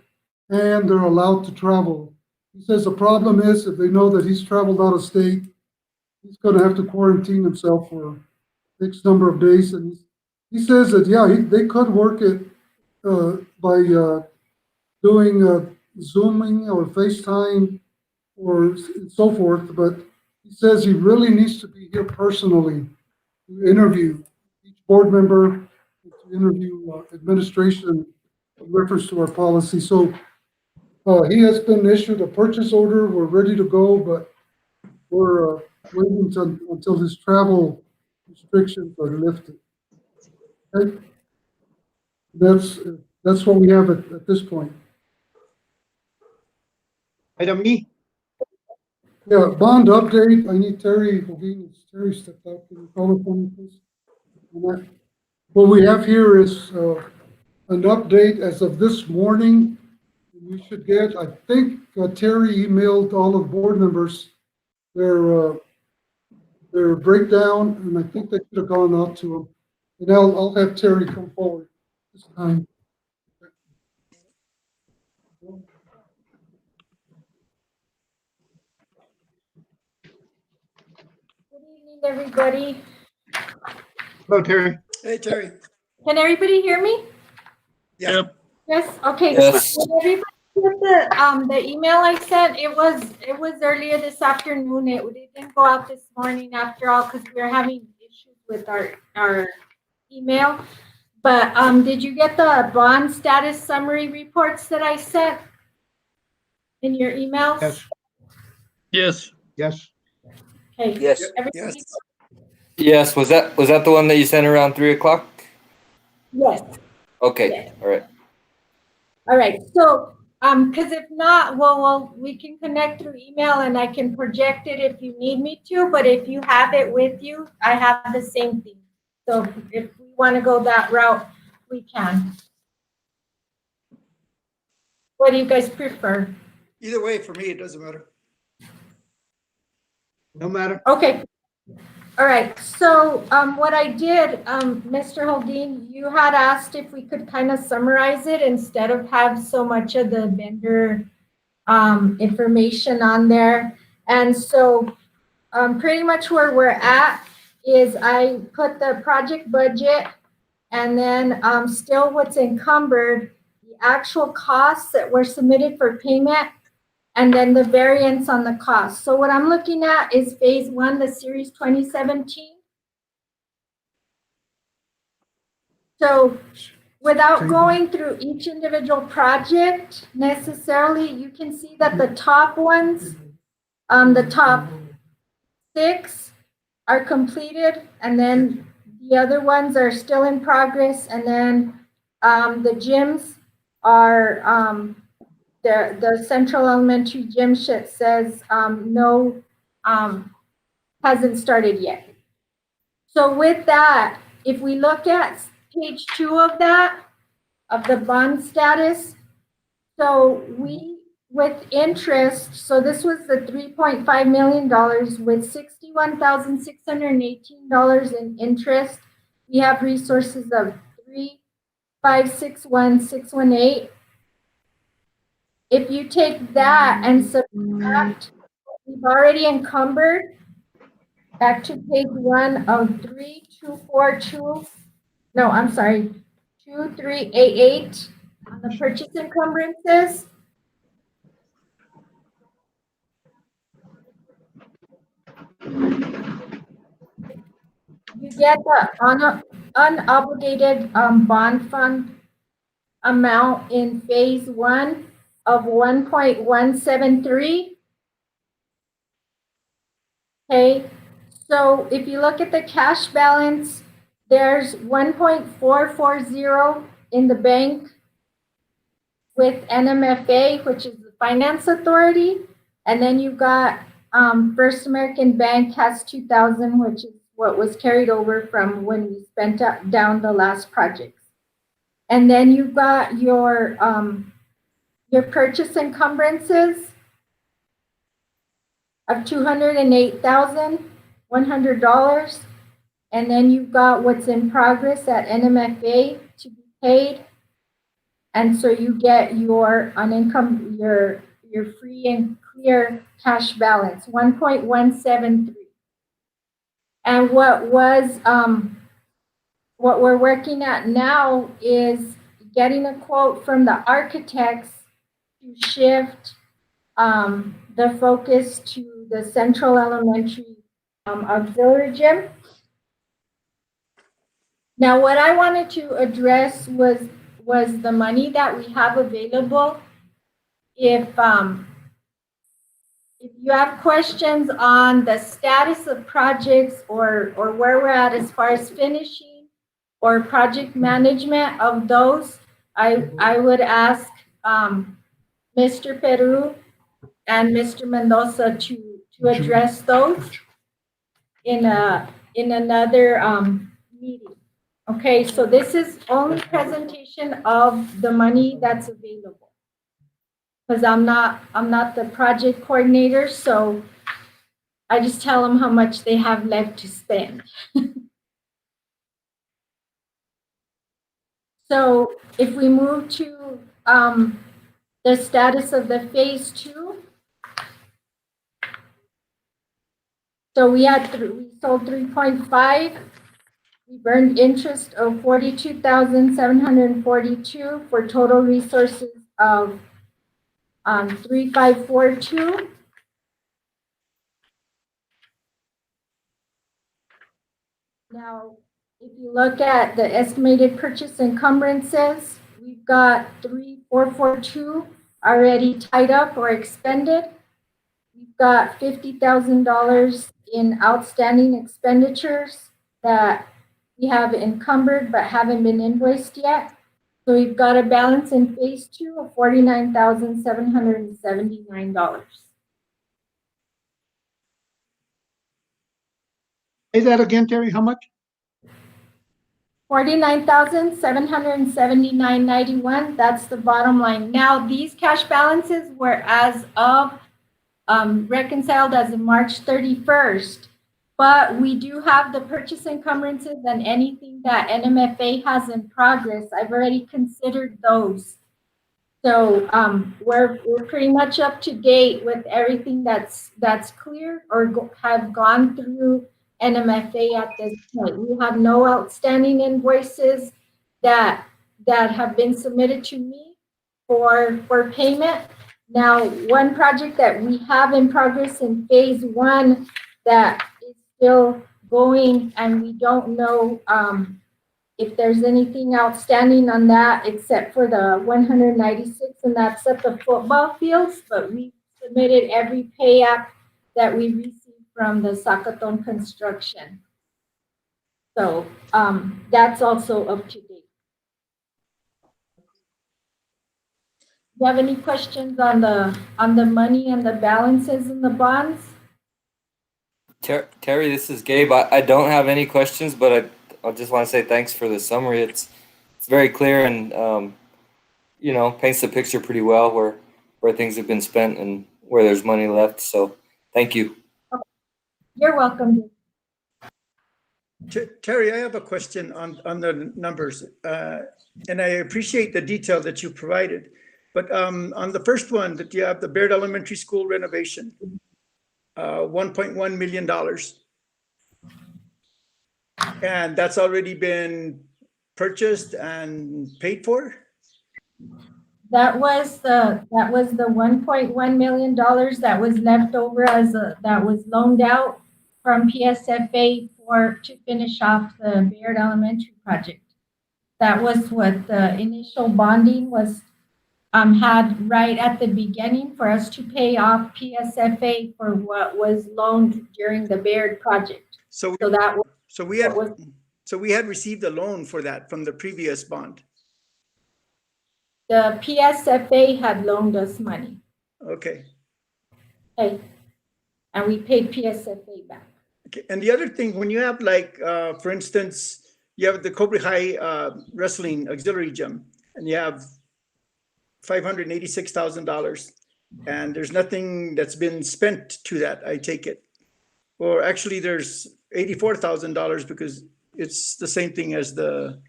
and they're allowed to travel. He says the problem is if they know that he's traveled out of state, he's going to have to quarantine himself for X number of days. And he says that, yeah, they could work it by doing Zooming or FaceTime or so forth, but he says he really needs to be here personally to interview each board member, to interview administration in reference to our policy. So he has been issued a purchase order. We're ready to go, but we're waiting until his travel restrictions are lifted. Okay? That's what we have at this point. Item E, Yeah, bond update. I need Terry. Terry stepped out. Can you call it for me, please? What we have here is an update as of this morning. You should get, I think Terry emailed all of the board members their breakdown, and I think they should have gone out to them. And I'll have Terry come forward this time. Good evening, everybody. hello Terry. Hey, Terry. Can everybody hear me? Yeah. Yep. Yes, okay. Yes. Did everybody get the email I sent? It was earlier this afternoon. It didn't go out this morning after all because we were having issues with our email. But did you get the bond status summary reports that I sent in your emails? Yes. Yes. Yes. Okay. Yes. Everybody? Yes. Yes, was that the one that you sent around 3 o'clock? Yes. Okay, Yes. all right. All right, so, because if not, well, we can connect through email and I can project it if you need me to, but if you have it with you, I have the same thing. So if we want to go that route, we can. What do you guys prefer? Either way, for me, it doesn't matter. No matter. Okay. All right, so what I did, Mr. Holdeen, you had asked if we could kind of summarize it instead of have so much of the vendor information on there. And so pretty much where we're at is I put the project budget and then still what's encumbered, the actual costs that were submitted for payment, and then the variance on the cost. So what I'm looking at is phase 1, the series 2017. So without going through each individual project necessarily, you can see that the top ones, the top 6 are completed, and then the other ones are still in progress, and then the gyms are the Central Elementary gym shit says no, hasn't started yet. So with that, if we look at page 2 of that, of the bond status, so we, with interest, so this was the $3.5 million with $61,618 in interest. We have resources of $3,561,618. If you take that and subtract, we've already encumbered, back to page 1 of 3242, no, I'm sorry, 2388 on the purchase encumbrances. You get the unobligated bond fund amount in phase 1 of 1.173. Okay, so if you look at the cash balance, there's 1.440 in the bank with NMFA, which is the finance authority, and then you got First American Bank has 2,000, which is what was carried over from when we spent down the last projects. And then you got your purchase encumbrances of 208,000, $100. And then you've got what's in progress at NMFA to be paid. And so you get your unencumbered, your free and clear cash balance, 1.173. And what we're working at now is getting a quote from the architects to shift the focus to the Central Elementary auxiliary gym. Now, what I wanted to address was the money that we have available. If you have questions on the status of projects or where we're at as far as finishing or project management of those, I would ask Mr. Peru and Mr. Mendoza to address those in another meeting. Okay, so this is only presentation of the money that's available. Because I'm not the project coordinator, so I just tell them how much they have left to spend. So if we move to the status of the phase 2. So we sold 3.5. We earned interest of 42,742 for total resources of 3,542. Now, if you look at the estimated purchase encumbrances, we've got 3,442 already tied up or expended. We've got $50,000 in outstanding expenditures that we have encumbered but haven't been invoiced yet. So we've got a balance in phase 2 of $49,779. Say that again, Terry, how much? $49,779.91. That's the bottom line. Now, these cash balances were as of reconciled as of March 31st. But we do have the purchase encumbrances and anything that NMFA has in progress. I've already considered those. So we're pretty much up to date with everything that's clear or have gone through NMFA at this point. We have no outstanding invoices that have been submitted to me for payment. Now, one project that we have in progress in phase 1 that is still going, and we don't know if there's anything outstanding on that except for the 196, and that's at the football fields, but we submitted every pay app that we received from the Zacaton construction. So that's also up to date. Do you have any questions on the money and the balances in the bonds? Terry, this is Gabe. I don't have any questions, but I just want to say thanks for the summary. It's very clear and paints the picture pretty well where things have been spent and where there's money left. So thank you. You're welcome. Terry, I have a question on the numbers, and I appreciate the detail that you provided. But on the first one, that you have the Bayard Elementary School renovation, $1.1 million. And that's already been purchased and paid for? That was the $1.1 million that was left over that was loaned out from PSFA to finish off the Bayard Elementary project. That was what the initial bonding was had right at the beginning for us to pay off PSFA for what was loaned during the Bayard project. So we had received a loan for that from the previous bond. The PSFA had loaned us money. Okay. Okay. And we paid PSFA back. Okay. And the other thing, when you have for instance, you have the Cobre High wrestling auxiliary gym, and you have $586,000, and there's nothing that's been spent to that, I take it. Or actually, there's $84,000 because it's the same thing as the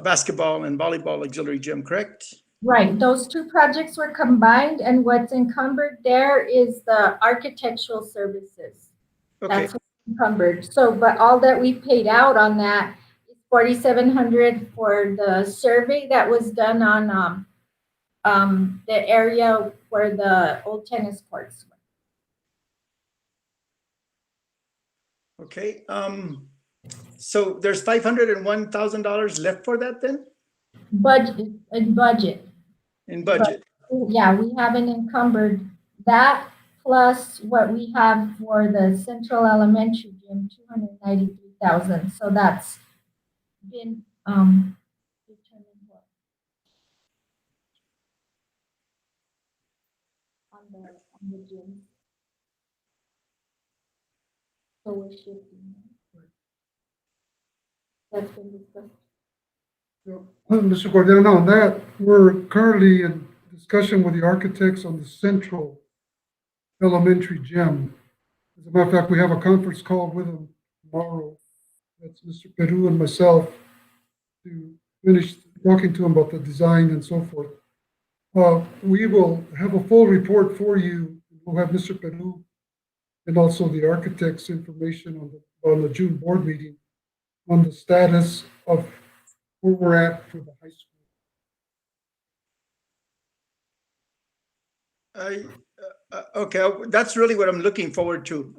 basketball and volleyball auxiliary gym, correct? Right, those two projects were combined, and what's encumbered there is the architectural services. Okay, That's what's encumbered. So, but all that we paid out on that is $4,700 for the survey that was done on the area where the old tennis courts were. okay. So there's $501,000 left for that then Budget, budget. in budget? Yeah, we haven't encumbered that plus what we have for the central elementary gym, 293,000. So that's been determined what? On the gym. So we're shifting. That's been discussed. Mr. Guardiano, on that, we're currently in discussion with the architects on the central elementary gym. As a matter of fact, we have a conference call with them tomorrow. That's Mr. Peru and myself to finish talking to them about the design and so forth. We will have a full report for you. We'll have Mr. Peru and also the architect's information on the June board meeting on the status of where we're at for the high school. Okay, that's really what I'm looking forward to.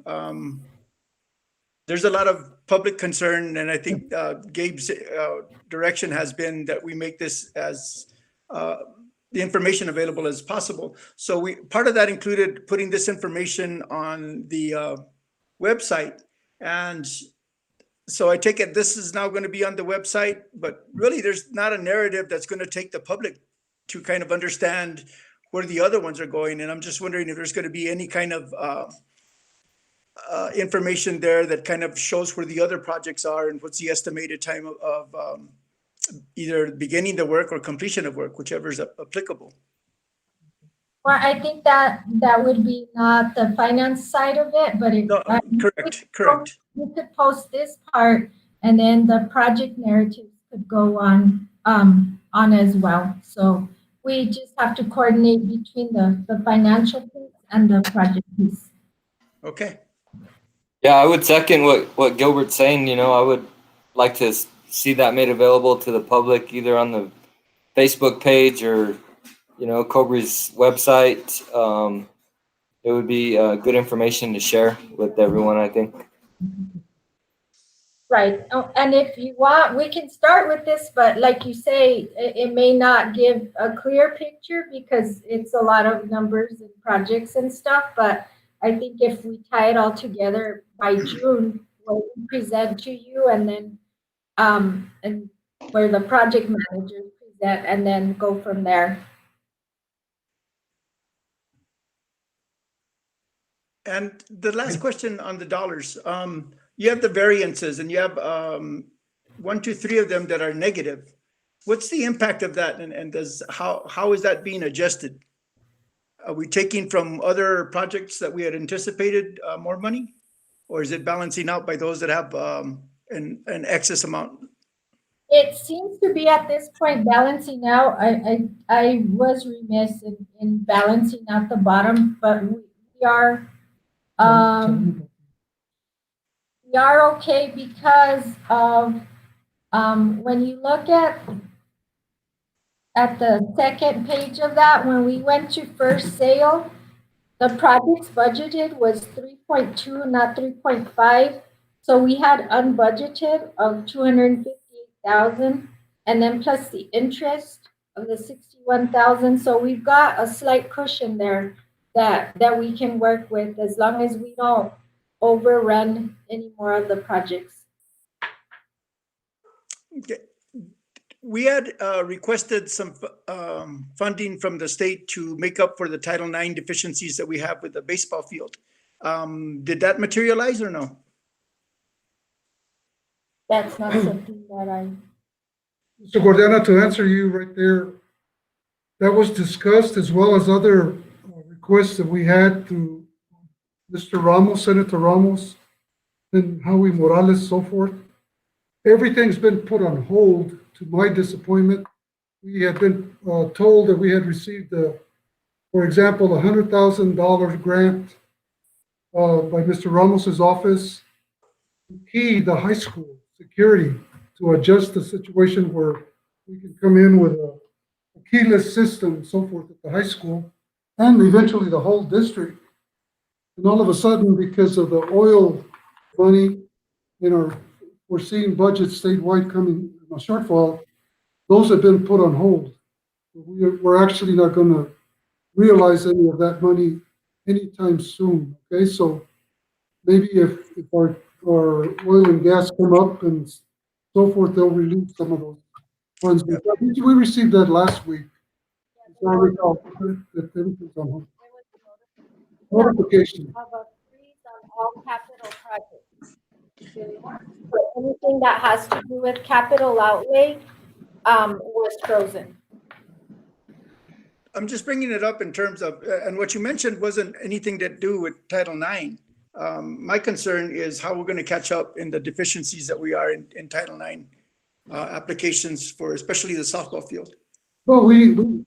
There's a lot of public concern, and I think Gabe's direction has been that we make this as the information available as possible. So part of that included putting this information on the website, and so I take it this is now going to be on the website, but really there's not a narrative that's going to take the public to kind of understand where the other ones are going. And I'm just wondering if there's going to be any kind of information there that kind of shows where the other projects are and what's the estimated time of either beginning the work or completion of work, whichever is applicable. Well, I think that would be not the finance side of it, but No, correct. We could post this part, and then the project narrative could go on as well. So we just have to coordinate between the financial piece and the project piece. Okay. Yeah, I would second what Gilbert's saying. I would like to see that made available to the public, either on the Facebook page or, Cobre's website. It would be good information to share with everyone, I think. Right. Oh, and if you want, we can start with this, but like you say, it may not give a clear picture because it's a lot of numbers and projects and stuff. But I think if we tie it all together by June, we'll present to you, and then and where the project managers present, and then go from there. And the last question on the dollars, you have the variances and you have 1, 2, 3 of them that are negative. What's the impact of that, and how is that being adjusted? Are we taking from other projects that we had anticipated more money, or is it balancing out by those that have an excess amount? It seems to be at this point balancing out. I was remiss in balancing out the bottom, but we are okay because of when you look at the second page of that, when we went to first sale, the project's budgeted was 3.2, not 3.5. So we had unbudgeted of 258,000, and then plus the interest of the 61,000. So we've got a slight cushion there that we can work with as long as we don't overrun any more of the projects. Okay. We had requested some funding from the state to make up for the Title IX deficiencies that we have with the baseball field. Did that materialize or no? That's not something that Mr. Guardiana, to answer you right there, that was discussed as well as other requests that we had to Mr. Ramos, Senator Ramos, and Howie Morales, so forth. Everything's been put on hold, to my disappointment. We had been told that we had received, for example, a $100,000 grant by Mr. Ramos's office to key the high school security to adjust the situation where we can come in with a keyless system and so forth at the high school and eventually the whole district. And all of a sudden, because of the oil money in our foreseen budget statewide coming a shortfall, those have been put on hold. We're actually not going to realize any of that money anytime soon. Okay, so maybe if our oil and gas come up and so forth, they'll release some of those funds. We received that last week. So I recall that everything's on hold. Notification. Of a freeze on all capital projects. So anything that has to do with capital outlay was frozen. I'm just bringing it up in terms of, and what you mentioned wasn't anything to do with Title IX. My concern is how we're going to catch up in the deficiencies that we are in Title IX applications for especially the softball field. Well,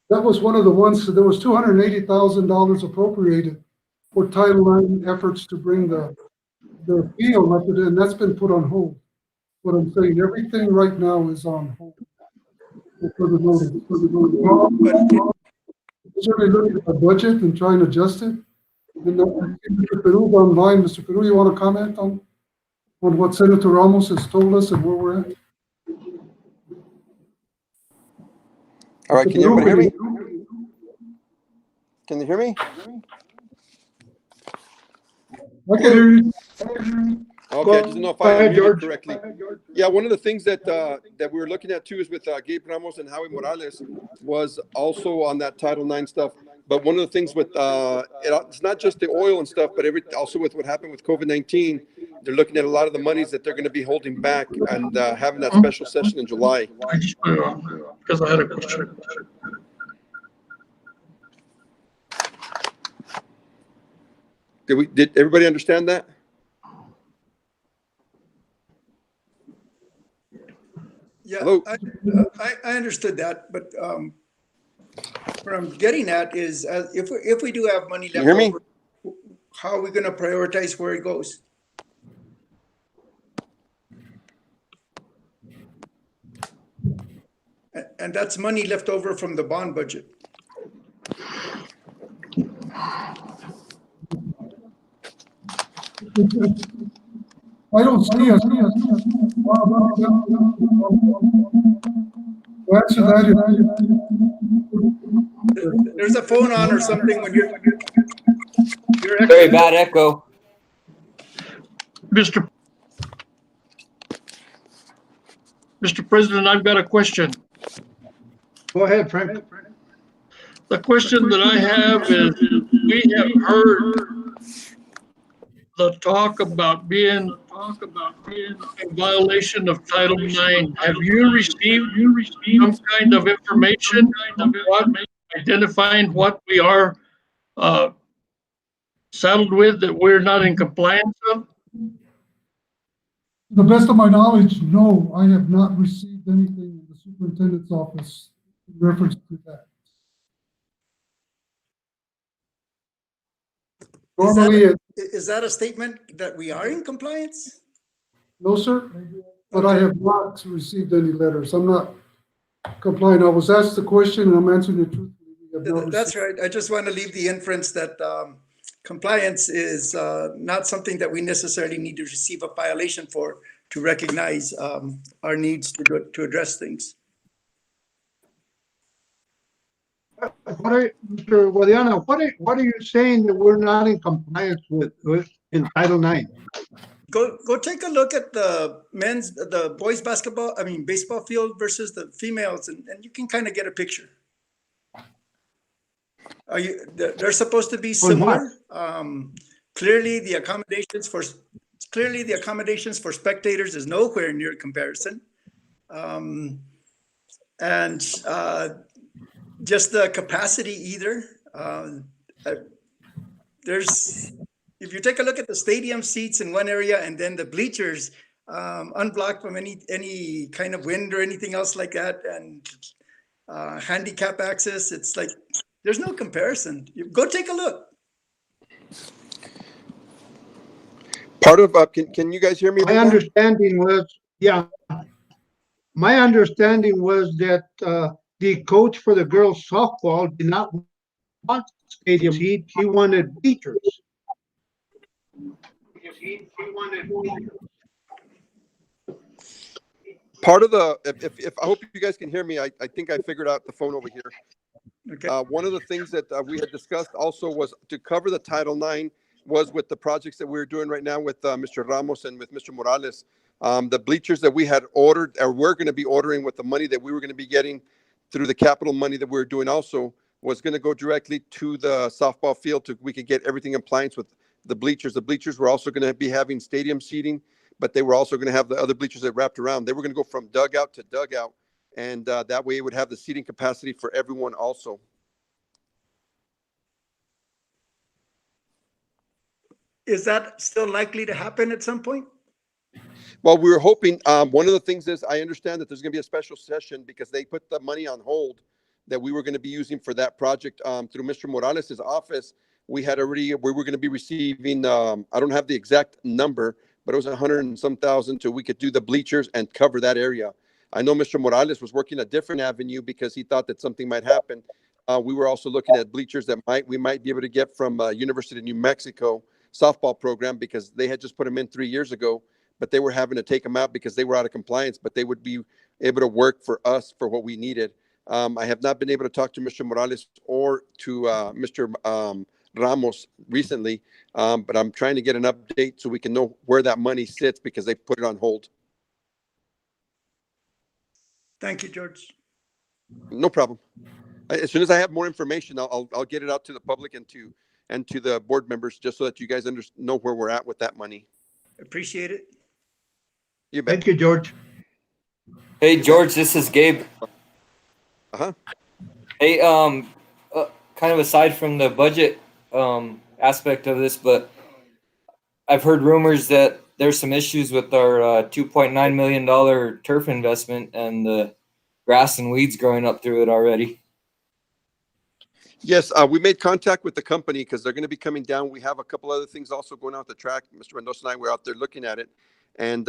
that was one of the ones, there was $280,000 appropriated for Title IX efforts to bring the field up, and that's been put on hold. What I'm saying, everything right now is on hold. For the notice. Certainly looking at the budget and trying to adjust it. And Mr. Peru online. Mr. Peru, you want to comment on what Senator Ramos has told us and where we're at? All right, can everybody hear me? Can you hear me? I can hear you. Okay, I just don't know if I muted correctly. Yeah, one of the things that we were looking at too is with Gabe Ramos and Howie Morales was also on that Title IX stuff. But one of the things with it's not just the oil and stuff, but also with what happened with COVID-19, they're looking at a lot of the monies that they're going to be holding back and having that special session in July. Because I had a question. Did everybody understand that? Yeah, Hello? I understood that, but what I'm getting at is if we do have money left over, how are we going to prioritize where it goes? And that's money left over from the bond budget. I don't see us. Answer that. There's a phone on or something when you're Very bad echo. Mr. President, I've got a question. Go ahead, Frank. The question that I have is, we have heard the talk about being in violation of Title IX. Have you received some kind of information identifying what we are saddled with that we're not in compliance of? To the best of my knowledge, no, I have not received anything in the superintendent's office in reference to that. Normally, is that a statement that we are in compliance? no, sir, but I have not received any letters. I'm not compliant. I was asked the question and I'm answering it truthfully. That's right. I just want to leave the inference that compliance is not something that we necessarily need to receive a violation for to recognize our needs to address things. Mr. Guadiana, what are you saying that we're not in compliance with in Title IX? Go take a look at the boys baseball field versus the females, and you can kind of get a picture. They're supposed to be similar. Clearly the accommodations for spectators is nowhere near comparison. Just the capacity either. There's if you take a look at the stadium seats in one area and then the bleachers, unblocked from any kind of wind or anything else like that, and handicap access, it's like, there's no comparison. Go take a look. Part of, can you guys hear me? My understanding was, yeah, my understanding was that the coach for the girls softball did not want stadium seat. He wanted bleachers. Part of the, if I hope you guys can hear me, I think I figured out the phone over here. Okay. One of the things that we had discussed also was to cover the Title IX was with the projects that we're doing right now with Mr. Ramos and with Mr. Morales. The bleachers that we had ordered, or we're going to be ordering with the money that we were going to be getting through the capital money that we're doing also, was going to go directly to the softball field to we could get everything in compliance with the bleachers. The bleachers were also going to be having stadium seating, but they were also going to have the other bleachers that wrapped around. They were going to go from dugout to dugout, and that way it would have the seating capacity for everyone also. Is that still likely to happen at some point? Well, we were hoping, one of the things is I understand that there's going to be a special session because they put the money on hold that we were going to be using for that project through Mr. Morales' office. We were going to be receiving, I don't have the exact number, but it was 100 and some thousand so we could do the bleachers and cover that area. I know Mr. Morales was working a different avenue because he thought that something might happen. We were also looking at bleachers that we might be able to get from University of New Mexico softball program because they had just put them in 3 years ago, but they were having to take them out because they were out of compliance, but they would be able to work for us for what we needed. I have not been able to talk to Mr. Morales or to Mr. Ramos recently, but I'm trying to get an update so we can know where that money sits because they put it on hold. Thank you, George. No problem. As soon as I have more information, I'll get it out to the public and to the board members just so that you guys know where we're at with that money. Appreciate it. You bet. Thank you, George. Hey, George, this is Gabe. Uh-huh. Hey, kind of aside from the budget aspect of this, but I've heard rumors that there's some issues with our $2.9 million turf investment and the grass and weeds growing up through it already. Yes, we made contact with the company because they're going to be coming down. We have a couple other things also going on at the track. Mr. Mendoza and I were out there looking at it. And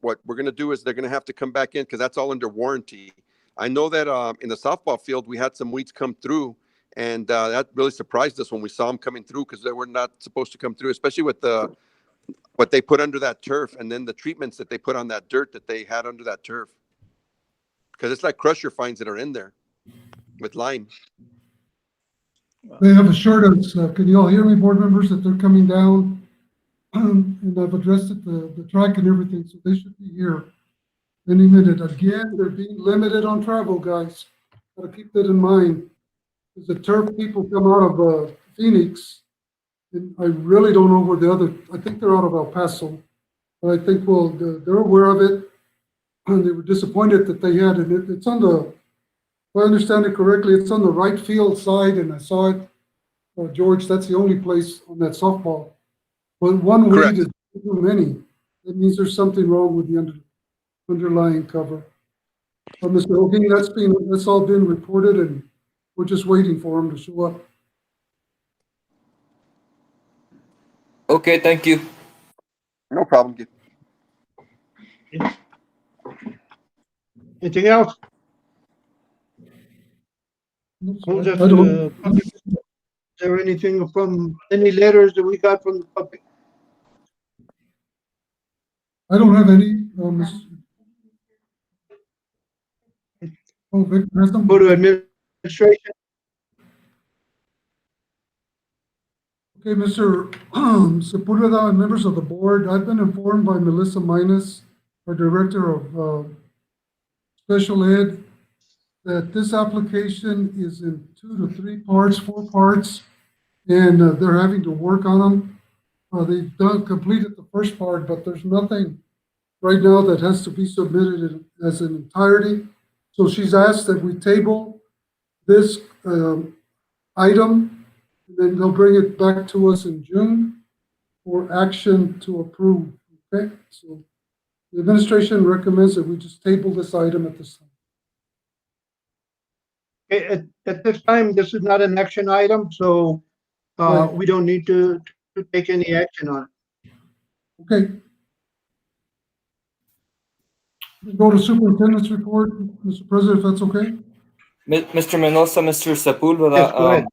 what we're going to do is they're going to have to come back in because that's all under warranty. I know that in the softball field, we had some weeds come through. And that really surprised us when we saw them coming through because they were not supposed to come through, especially with what they put under that turf and then the treatments that they put on that dirt that they had under that turf. Because it's like crusher fines that are in there with lime. They have assured us, can you all hear me, board members, that they're coming down? And I've addressed it, the track and everything, so they should be here any minute. Again, they're being limited on travel, guys. Gotta keep that in mind. Because the turf people come out of Phoenix, and I really don't know where I think they're out of El Paso. But I think, well, they're aware of it, and they were disappointed that they had it. It's on the, if I understand it correctly, it's on the right field side, and I saw it. George, that's the only place on that softball. But one weed is too many. That means there's something wrong with the underlying cover. Mr. Hogan, that's all been reported, and we're just waiting for them to show up. Okay, thank you. No problem. Anything else? Hold us I to don't- the public. Is there anything from any letters that we got from the public? I don't have any. Victor has them? Go to administration. Okay, Mr. Sepulveda and members of the board, I've been informed by Melissa Minus, our Director of Special Ed, that this application is in 2 to 3 parts, 4 parts, and they're having to work on them. They've completed the first part, but there's nothing right now that has to be submitted as an entirety. So she's asked that we table this item, and then they'll bring it back to us in June. for action to approve, okay? So the administration recommends that we just table this item at this time. Okay, at this time, this is not an action item, so Right. we don't need to take any action on it. Okay. Go to superintendent's report, Mr. President, if that's okay? Mr. Mendoza, Mr. Sepulveda, Yes, go ahead.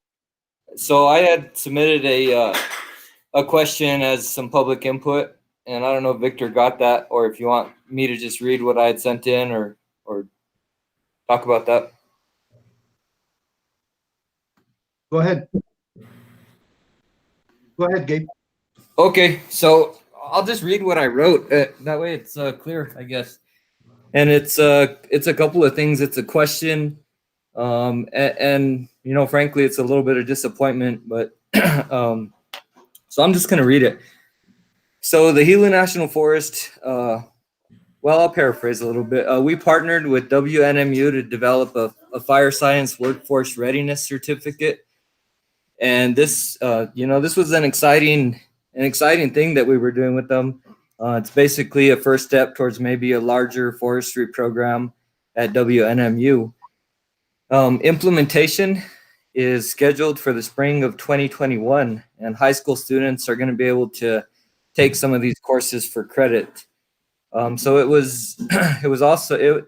so I had submitted a question as some public input, and I don't know if Victor got that, or if you want me to just read what I had sent in, or talk about that. Go ahead. Go ahead, Gabe. Okay, so I'll just read what I wrote. That way it's clear, I guess. And it's a couple of things. It's a question, and you know, frankly, it's a little bit of disappointment, but so I'm just gonna read it. So the Gila National Forest, well, I'll paraphrase a little bit. We partnered with WNMU to develop a fire science workforce readiness certificate, and this, you know, this was an exciting thing that we were doing with them. It's basically a first step towards maybe a larger forestry program at WNMU. Implementation is scheduled for the spring of 2021, and high school students are going to be able to take some of these courses for credit. So it was also,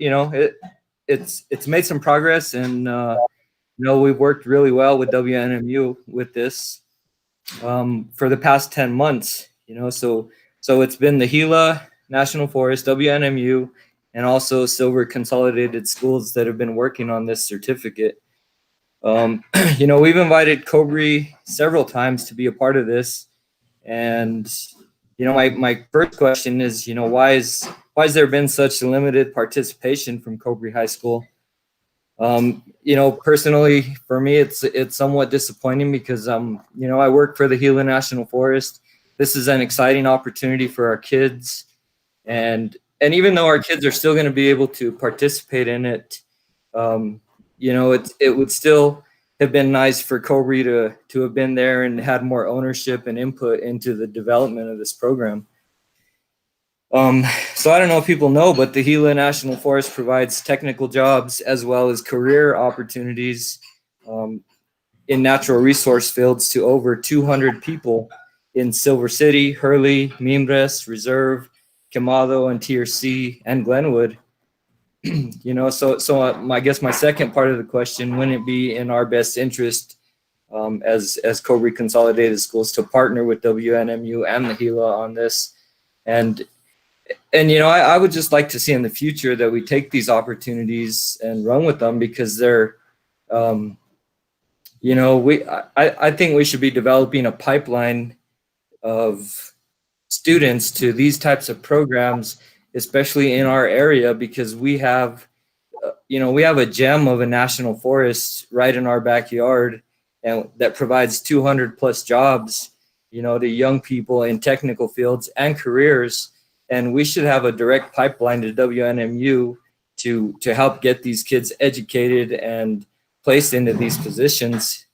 it's made some progress, and you know, we've worked really well with WNMU with this for the past 10 months. You know, so it's been the Gila National Forest, WNMU, and also Silver Consolidated Schools that have been working on this certificate. You know, we've invited Cobre several times to be a part of this, and you know, my first question is, you know, why has there been such limited participation from Cobre High School? You know, personally, for me, it's somewhat disappointing because you know, I work for the Gila National Forest. This is an exciting opportunity for our kids, and even though our kids are still going to be able to participate in it, you know, it would still have been nice for Cobre to have been there and had more ownership and input into the development of this program. So I don't know if people know, but the Gila National Forest provides technical jobs as well as career opportunities in natural resource fields to over 200 people in Silver City, Hurley, Mimbres, Reserve, Quemado, and Tier C, and Glenwood. You know, so I guess my second part of the question, wouldn't it be in our best interest as Cobre Consolidated Schools to partner with WNMU and the Gila on this? And you know, I would just like to see in the future that we take these opportunities and run with them, because they're, you know, I think we should be developing a pipeline of students to these types of programs, especially in our area, because we have, you know, we have a gem of a national forest right in our backyard, and that provides 200 plus jobs, you know, to young people in technical fields and careers. And we should have a direct pipeline to WNMU to help get these kids educated and placed into these positions.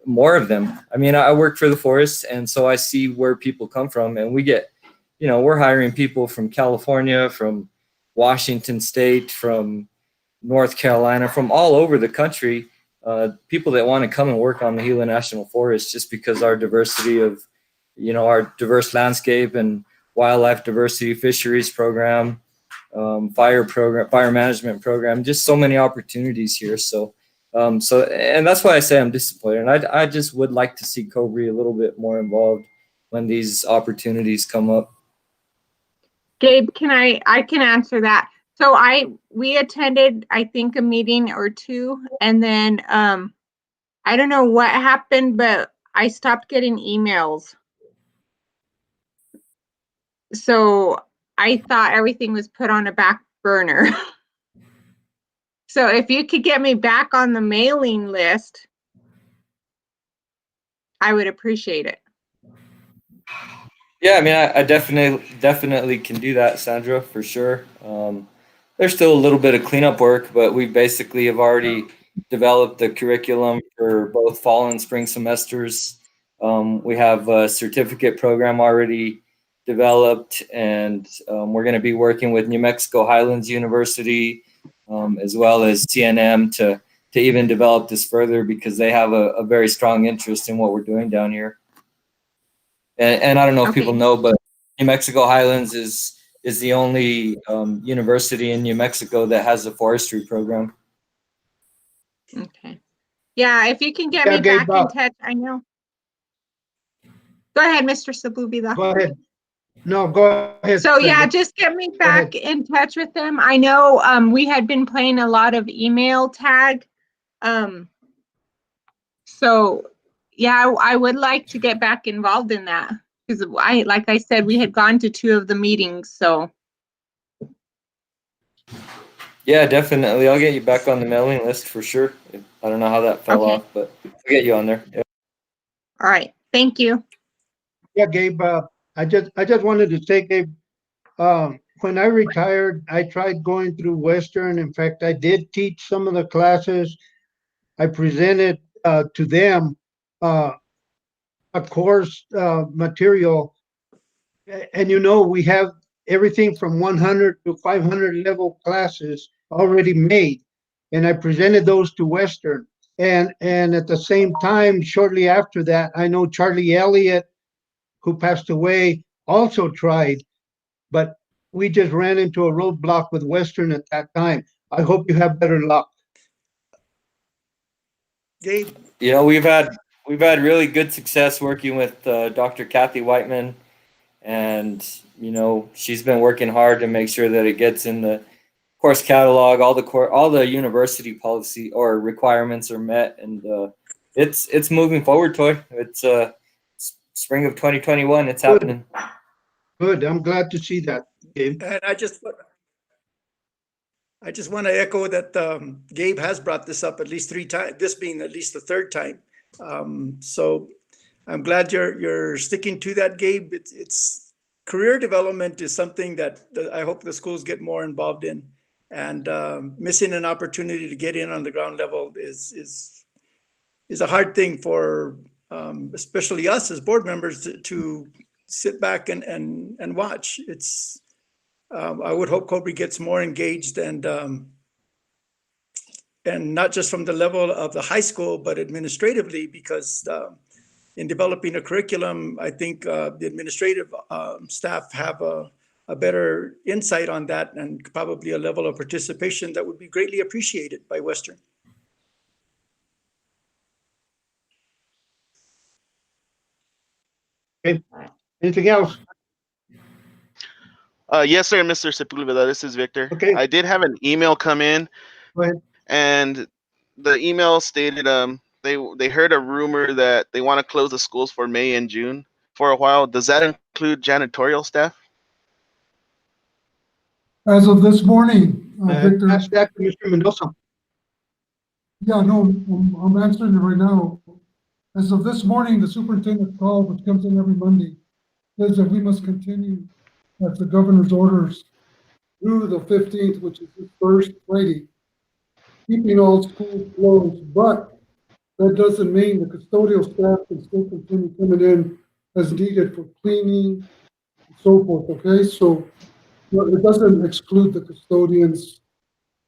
More of them. I mean, I work for the forest, and so I see where people come from, and we get, you know, we're hiring people from California, from Washington State, from North Carolina, from all over the country, people that want to come and work on the Gila National Forest, just because our diversity of, you know, our diverse landscape and wildlife diversity fisheries program, fire management program, just so many opportunities here. So and that's why I say I'm disappointed. I just would like to see Cobre a little bit more involved when these opportunities come up. Gabe, I can answer that. So we attended, I think, a meeting or two, and then I don't know what happened, but I stopped getting emails. So I thought everything was put on a back burner. So if you could get me back on the mailing list, I would appreciate it. Yeah, I mean, I definitely can do that, Sandra, for sure. There's still a little bit of cleanup work, but we basically have already developed the curriculum for both fall and spring semesters. We have a certificate program already developed, and we're going to be working with New Mexico Highlands University, as well as CNM to even develop this further, because they have a very strong interest in what we're doing down here. And I don't know if people know, but New Mexico Highlands is the only university in New Mexico that has a forestry program. Okay. Yeah, if you can get Yeah, me Gabe, back in touch, I know. Go ahead, Mr. Sabubida. Go ahead. No, go ahead. So yeah, Brenda. just get me Go ahead. back in touch with them. I know we had been playing a lot of email tag. So yeah, I would like to get back involved in that, because like I said, we had gone to 2 of the meetings, so. Yeah, definitely. I'll get you back on the mailing list for sure. I don't know how that fell Okay. off, but I'll get you on there. Yeah. All right, thank you. Yeah, Gabe, I just wanted to say, Gabe, when I retired, I tried going through Western. In fact, I did teach some of the classes. I presented to them a course material. And we have everything from 100 to 500 level classes already made. And I presented those to Western. And at the same time, shortly after that, I know Charlie Elliott, who passed away, also tried, but we just ran into a roadblock with Western at that time. I hope you have better luck. Gabe, We've had really good success working with Dr. Kathy Whiteman, and she's been working hard to make sure that it gets in the course catalog. All the university policy or requirements are met, and it's moving forward. Toy, it's spring of 2021. It's happening. Good. I'm glad to see that, Gabe. and I just want to echo that Gabe has brought this up at least 3 times, this being at least the 3rd time. So I'm glad you're sticking to that, Gabe. It's career development is something that I hope the schools get more involved in, and missing an opportunity to get in on the ground level is a hard thing for especially us as board members to sit back and watch. It's I would hope Cobre gets more engaged, and not just from the level of the high school, but administratively, because in developing a curriculum, I think the administrative staff have a better insight on that, and probably a level of participation that would be greatly appreciated by Western. Okay. Anything else? Yes, sir, Mr. Sepulveda. This is Victor. Okay. I did have an email come in, Go ahead. and the email stated they heard a rumor that they want to close the schools for May and June for a while. Does that include janitorial staff? As of this morning, Victor. Ask that to Mr. Mendoza. Yeah, no, I'm answering it right now. As of this morning, the superintendent call, which comes in every Monday, says that we must continue as the governor's orders through the 15th, which is the first Friday, keeping all schools closed. But that doesn't mean the custodial staff can still continue coming in as needed for cleaning and so forth. Okay, so it doesn't exclude the custodians,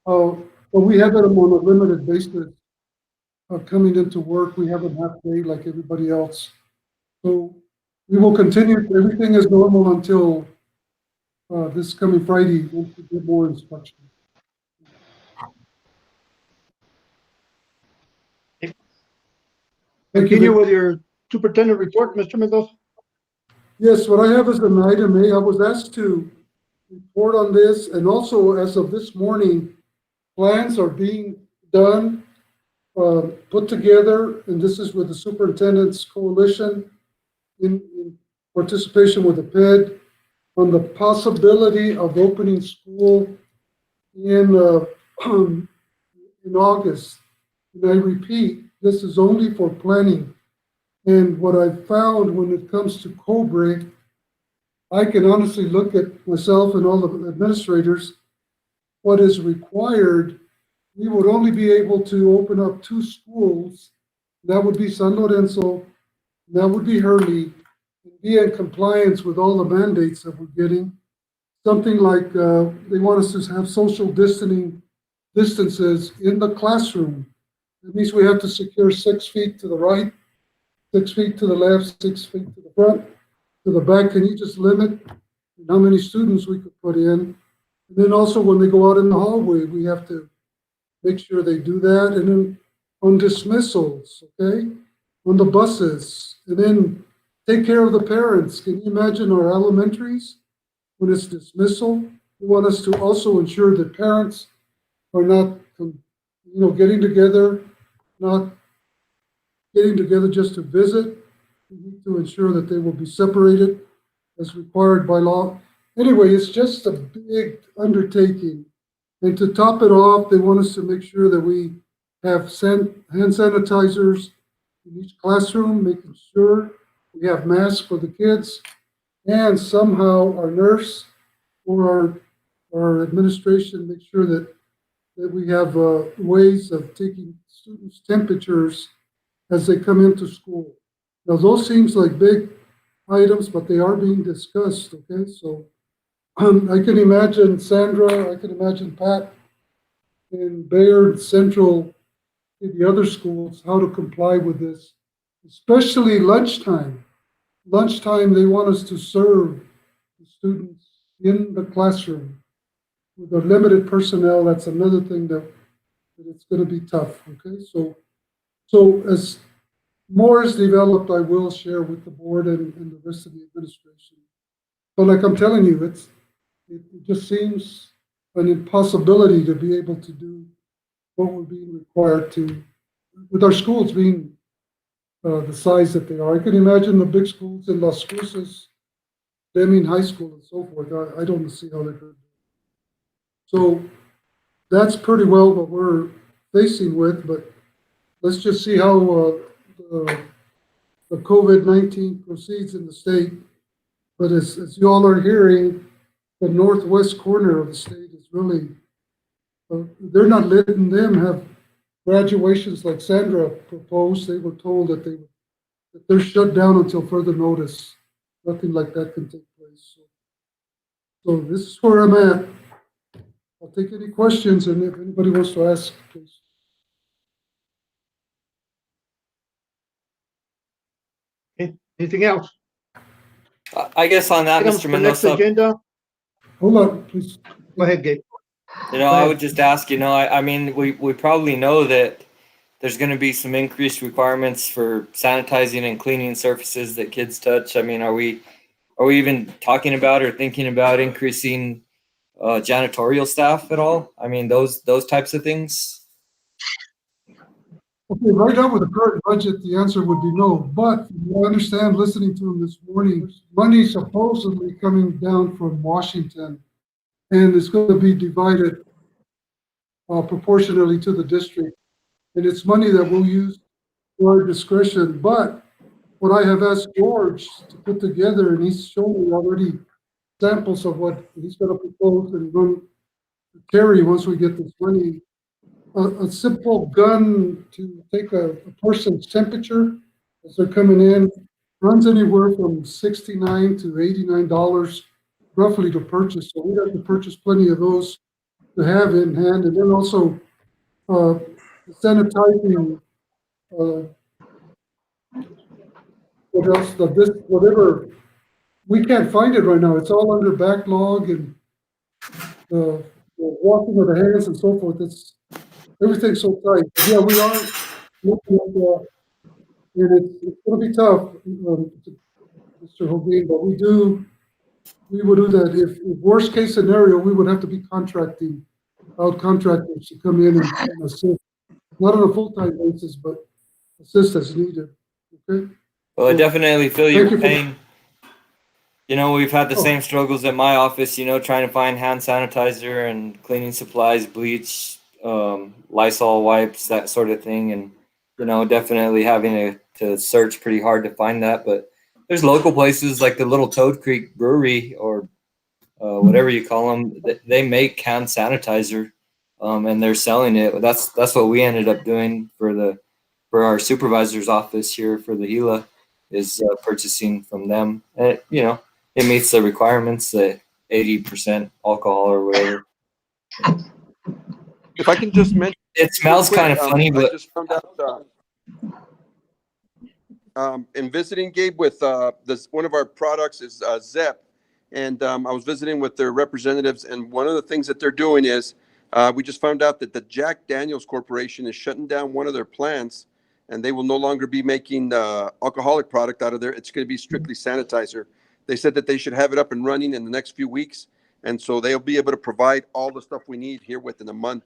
but we have them on a limited basis. Coming into work, we have them half day like everybody else. So we will continue. Everything is normal until this coming Friday, once we get more instruction. Continue with your superintendent report, Mr. Mendoza. Yes, what I have is an item A. I was asked to report on this, and also as of this morning, plans are being done, put together, and this is with the Superintendent's Coalition in participation with the PED, on the possibility of opening school in August. And I repeat, this is only for planning. And what I found when it comes to Cobre, I can honestly look at myself and all the administrators, what is required, we would only be able to open up 2 schools. That would be San Lorenzo That would be Hurley, and be in compliance with all the mandates that we're getting. Something like they want us to have social distances in the classroom. That means we have to secure 6 feet to the right, 6 feet to the left, 6 feet to the front, to the back. Can you just limit how many students we could put in? And then also when they go out in the hallway, we have to make sure they do that. And then on dismissals, okay, on the buses, and then take care of the parents. Can you imagine our elementaries when it's dismissal? They want us to also ensure that parents are not, getting together, not getting together just to visit. We need to ensure that they will be separated as required by law. Anyway, it's just a big undertaking. And to top it off, they want us to make sure that we have hand sanitizers in each classroom, making sure we have masks for the kids, and somehow our nurse or our administration make sure that we have ways of taking students' temperatures as they come into school. Now, those seems like big items, but they are being discussed, okay? So I can imagine Sandra, I can imagine Pat in Bayard Central, in the other schools, how to comply with this, especially lunchtime. Lunchtime, they want us to serve the students in the classroom. With the limited personnel, that's another thing that it's going to be tough, okay? So as more is developed, I will share with the board and the rest of the administration. But like I'm telling you, it just seems an impossibility to be able to do what we're being required to, with our schools being the size that they are. I can imagine the big schools in Las Cruces, Deming High School and so forth. I don't see how they could. So that's pretty well what we're facing with, but let's just see how the COVID-19 proceeds in the state. But as you all are hearing, the northwest corner of the state is really, they're not letting them have graduations like Sandra proposed. They were told that they're shut down until further notice. Nothing like that can take place. So this is where I'm at. I'll take any questions, and if anybody wants to ask, please. Okay, anything else? I guess on that, Items Mr. for next Mendoza, agenda. Hold on, please. Go ahead, Gabe. I would just ask, I mean, we probably know that there's going to be some increased requirements for sanitizing and cleaning surfaces that kids touch. I mean, are we even talking about or thinking about increasing janitorial staff at all? I mean, those types of things. Okay, right now with the current budget, the answer would be no. But I understand, listening to him this morning, money supposedly coming down from Washington, and it's going to be divided proportionally to the district. And it's money that we'll use for our discretion. But what I have asked George to put together, and he's shown me already samples of what he's going to propose and run carry once we get this money. A simple gun to take a person's temperature as they're coming in runs anywhere from $69 to $89 roughly to purchase. So we have to purchase plenty of those to have in hand, and then also sanitizing. What else? Whatever. We can't find it right now. It's all under backlog and the washing of the hands and so forth. Everything's so tight. Yeah, we are looking at and it's going to be tough, Mr. Hogan, but we would do that. If worst case scenario, we would have to be contracting out contractors to come in and assist, not on a full-time basis, but assist as needed. Okay. Well, I definitely feel your Thank you pain. We've had the same struggles at my office, trying to find hand sanitizer and cleaning supplies, bleach, Lysol wipes, that sort of thing. And, definitely having to search pretty hard to find that. But there's local places like the Little Toad Creek Brewery or whatever you call them. They make hand sanitizer and they're selling it. That's what we ended up doing for our supervisor's office here for the Gila. is purchasing from them. And, you know, it meets the requirements, 80% alcohol or whatever. If I can just mention, It smells quick, kind of funny, I but just found out in visiting, Gabe, with one of our products is ZEP, and I was visiting with their representatives, and one of the things that they're doing is we just found out that the Jack Daniels Corporation is shutting down one of their plants, and they will no longer be making alcoholic product out of there. It's going to be strictly sanitizer. They said that they should have it up and running in the next few weeks, and so they'll be able to provide all the stuff we need here within a month.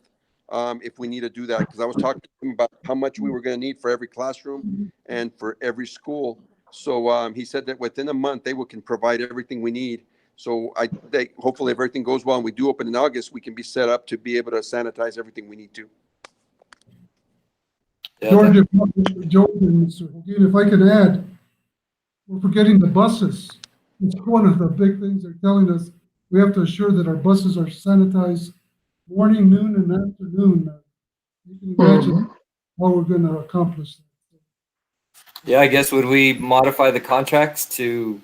If we need to do that, because I was talking to him about how much we were going to need for every classroom and for every school. So he said that within a month they can provide everything we need. So hopefully if everything goes well and we do open in August, we can be set up to be able to sanitize everything we need to. George, and Mr. Holguin, if I could add, we're forgetting the buses. It's one of the big things they're telling us. We have to assure that our buses are sanitized morning, noon, and afternoon. You can imagine how we're going to accomplish that. yeah, I guess would we modify the contracts to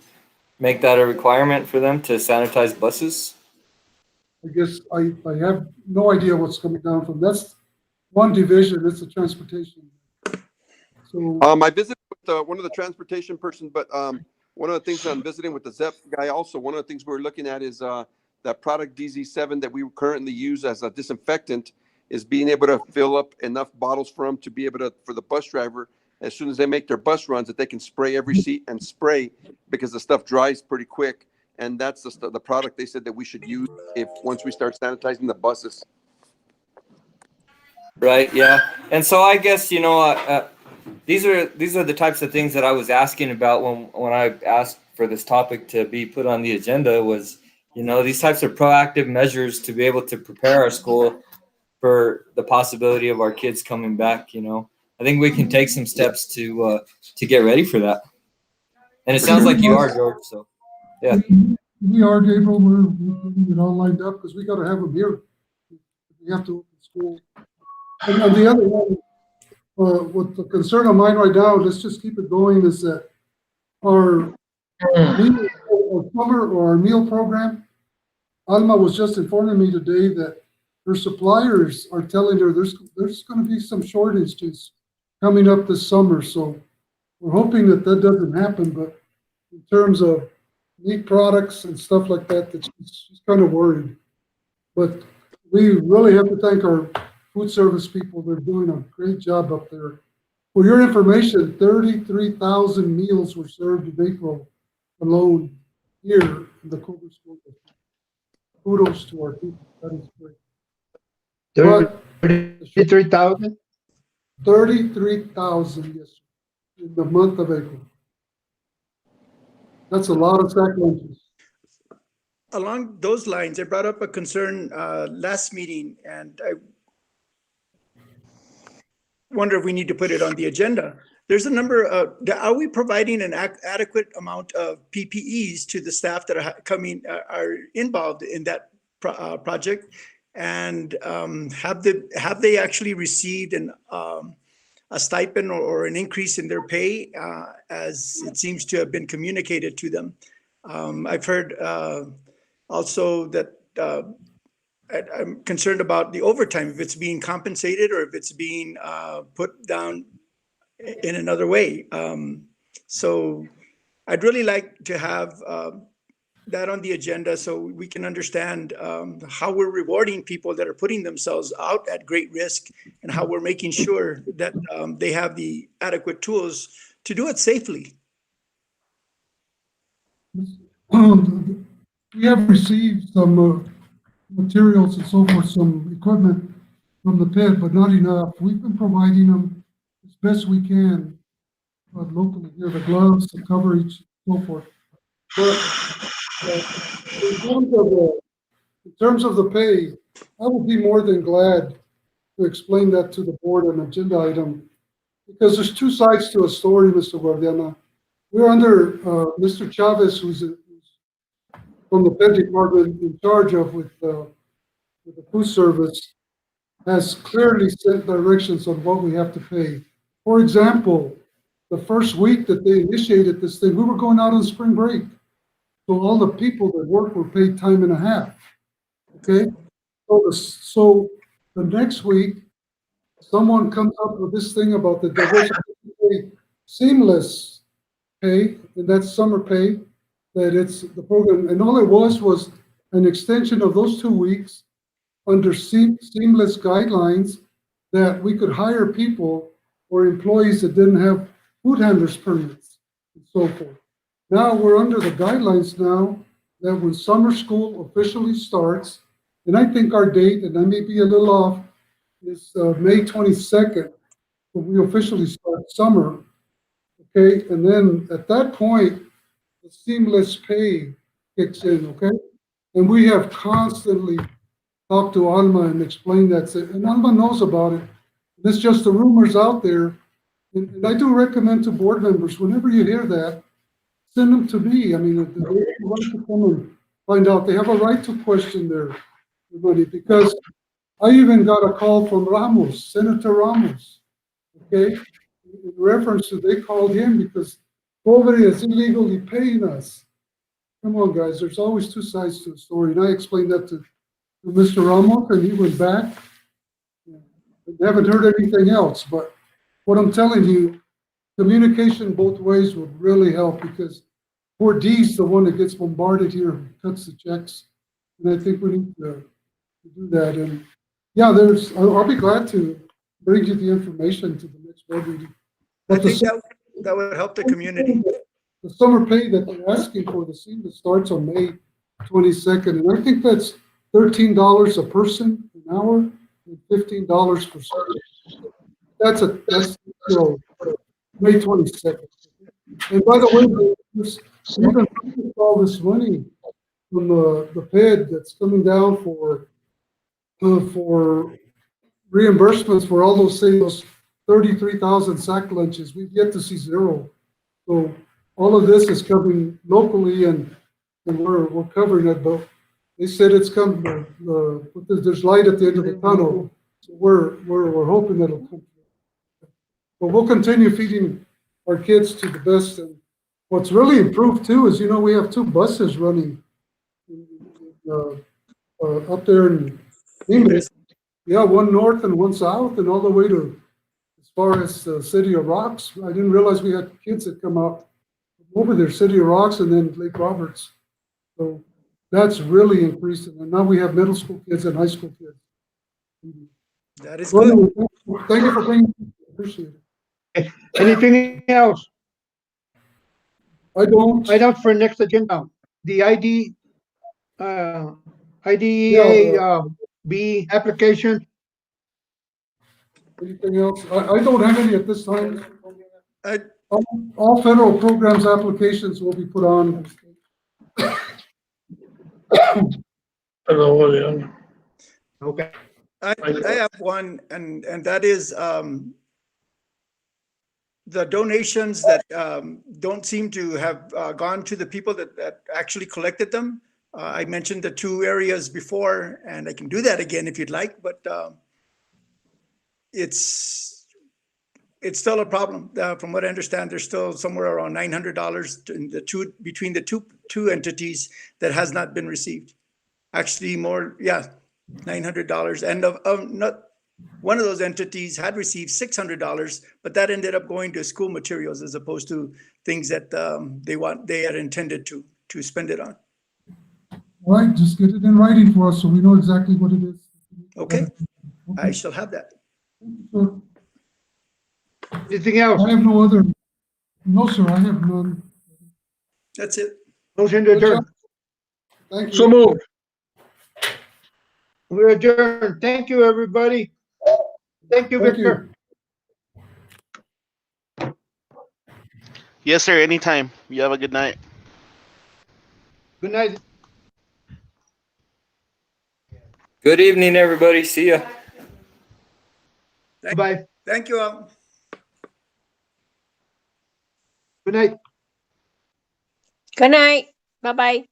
make that a requirement for them to sanitize buses? I guess I have no idea what's coming down from. That's one division. It's the transportation. So I visited with one of the transportation person, but one of the things I'm visiting with the ZEP guy also, one of the things we're looking at is that product DZ7 that we currently use as a disinfectant is being able to fill up enough bottles for them to be able to, for the bus driver, as soon as they make their bus runs, that they can spray every seat and spray, because the stuff dries pretty quick. And that's the product they said that we should use once we start sanitizing the buses. Right. Yeah. And so I guess, you know, these are the types of things that I was asking about when I asked for this topic to be put on the agenda was, you know, these types of proactive measures to be able to prepare our school for the possibility of our kids coming back. You know, I think we can take some steps to get ready for that. And it sounds like you are, George. So, yeah. we are, Gabriel. We're getting it all lined up because we got to have them here. We have to open school. And on the other one, what the concern of mine right now, let's just keep it going, is that our summer or our meal program, Alma was just informing me today that her suppliers are telling her there's going to be some shortages coming up this summer. So we're hoping that doesn't happen. But in terms of meat products and stuff like that, she's kind of worried. But we really have to thank our food service people. They're doing a great job up there. For your information, 33,000 meals were served in April alone here in the Cobre School District. Kudos to our people. That is great. 33,000? 33,000, yes, in the month of April. That's a lot of sack lunches. Along those lines, I brought up a concern last meeting, and I wonder if we need to put it on the agenda. There's a number of, are we providing an adequate amount of PPEs to the staff that are involved in that project? And have they actually received a stipend or an increase in their pay, as it seems to have been communicated to them? I've heard also that I'm concerned about the overtime, if it's being compensated or if it's being put down in another way. So I'd really like to have that on the agenda so we can understand how we're rewarding people that are putting themselves out at great risk, and how we're making sure that they have the adequate tools to do it safely. We have received some materials and so forth, some equipment from the pit, but not enough. We've been providing them as best we can locally here, the gloves, the coverage, so forth. But in terms of the pay, I would be more than glad to explain that to the board, an agenda item, because there's two sides to a story, Mr. Guardiana. We're under Mr. Chavez, who's from the Pet Department in charge of with the food service, has clearly set directions on what we have to pay. For example, the first week that they initiated this thing, we were going out on spring break. So all the people that worked were paid time and a half. Okay? So the next week, someone comes up with this thing about the diversity seamless pay, and that's summer pay, that it's the program, and all it was an extension of those 2 weeks under seamless guidelines that we could hire people or employees that didn't have food handlers permits and so forth. Now we're under the guidelines now that when summer school officially starts, and I think our date, and I may be a little off, is May 22nd, when we officially start summer. Okay, and then at that point, the seamless pay kicks in, okay? And we have constantly talked to Alma and explained that, and Alma knows about it. It's just the rumors out there. And I do recommend to board members, whenever you hear that, send them to me. I mean, they have a right to come and find out. They have a right to question their money, because I even got a call from Ramos, Senator Ramos, okay? In reference to, they called him because Cobre is illegally paying us. Come on, guys, there's always two sides to the story. And I explained that to Mr. Ramos, and he went back. I haven't heard anything else, but what I'm telling you, communication both ways would really help, because poor D's the one that gets bombarded here and cuts the checks. And I think we need to do that. And yeah, I'll be glad to bring you the information to the next board meeting. I But think that would help the community. the summer pay that they're asking for, the season starts on May 22nd, and I think that's $13 a person an hour and $15 per student. That's May 22nd. And by the way, we've been putting all this money from the PED that's coming down for reimbursements for all those 33,000 sack lunches. We've yet to see zero. So all of this is coming locally, and we're covering it. But they said it's coming. There's light at the end of the tunnel. So we're hoping it'll come. But we'll continue feeding our kids to the best. And what's really improved too is, we have 2 buses running up there in English. Yeah, one north and one south, and all the way to as far as the City of Rocks. I didn't realize we had kids that come out over there, City of Rocks, and then Lake Roberts. So that's really increasing. And now we have middle school kids and high school kids. That is good. Thank you for bringing it. Appreciate it. Anything else? I don't. Items for next agenda. The IDEA B application. Anything else? I don't have any at this time. All federal programs applications will be put on. Okay. I have one, and that is the donations that don't seem to have gone to the people that actually collected them. I mentioned the 2 areas before, and I can do that again if you'd like, but it's still a problem. From what I understand, there's still somewhere around $900 in between the two entities that has not been received. Actually, more, $900. And not one of those entities had received $600, but that ended up going to school materials as opposed to things that they had intended to spend it on. All right, just get it in writing for us so we know exactly what it is. Okay, I shall have that. Sure. Anything else? I have no other. No, sir, I have none. That's it. Motion to adjourn. Thank you. So moved. We're adjourned. Thank you, everybody. Thank you, Thank Victor. Yes, sir. Anytime. You have a good night. Good night. Good evening, everybody. See ya. Bye. Thank you all. Good night. Good night. Bye-bye.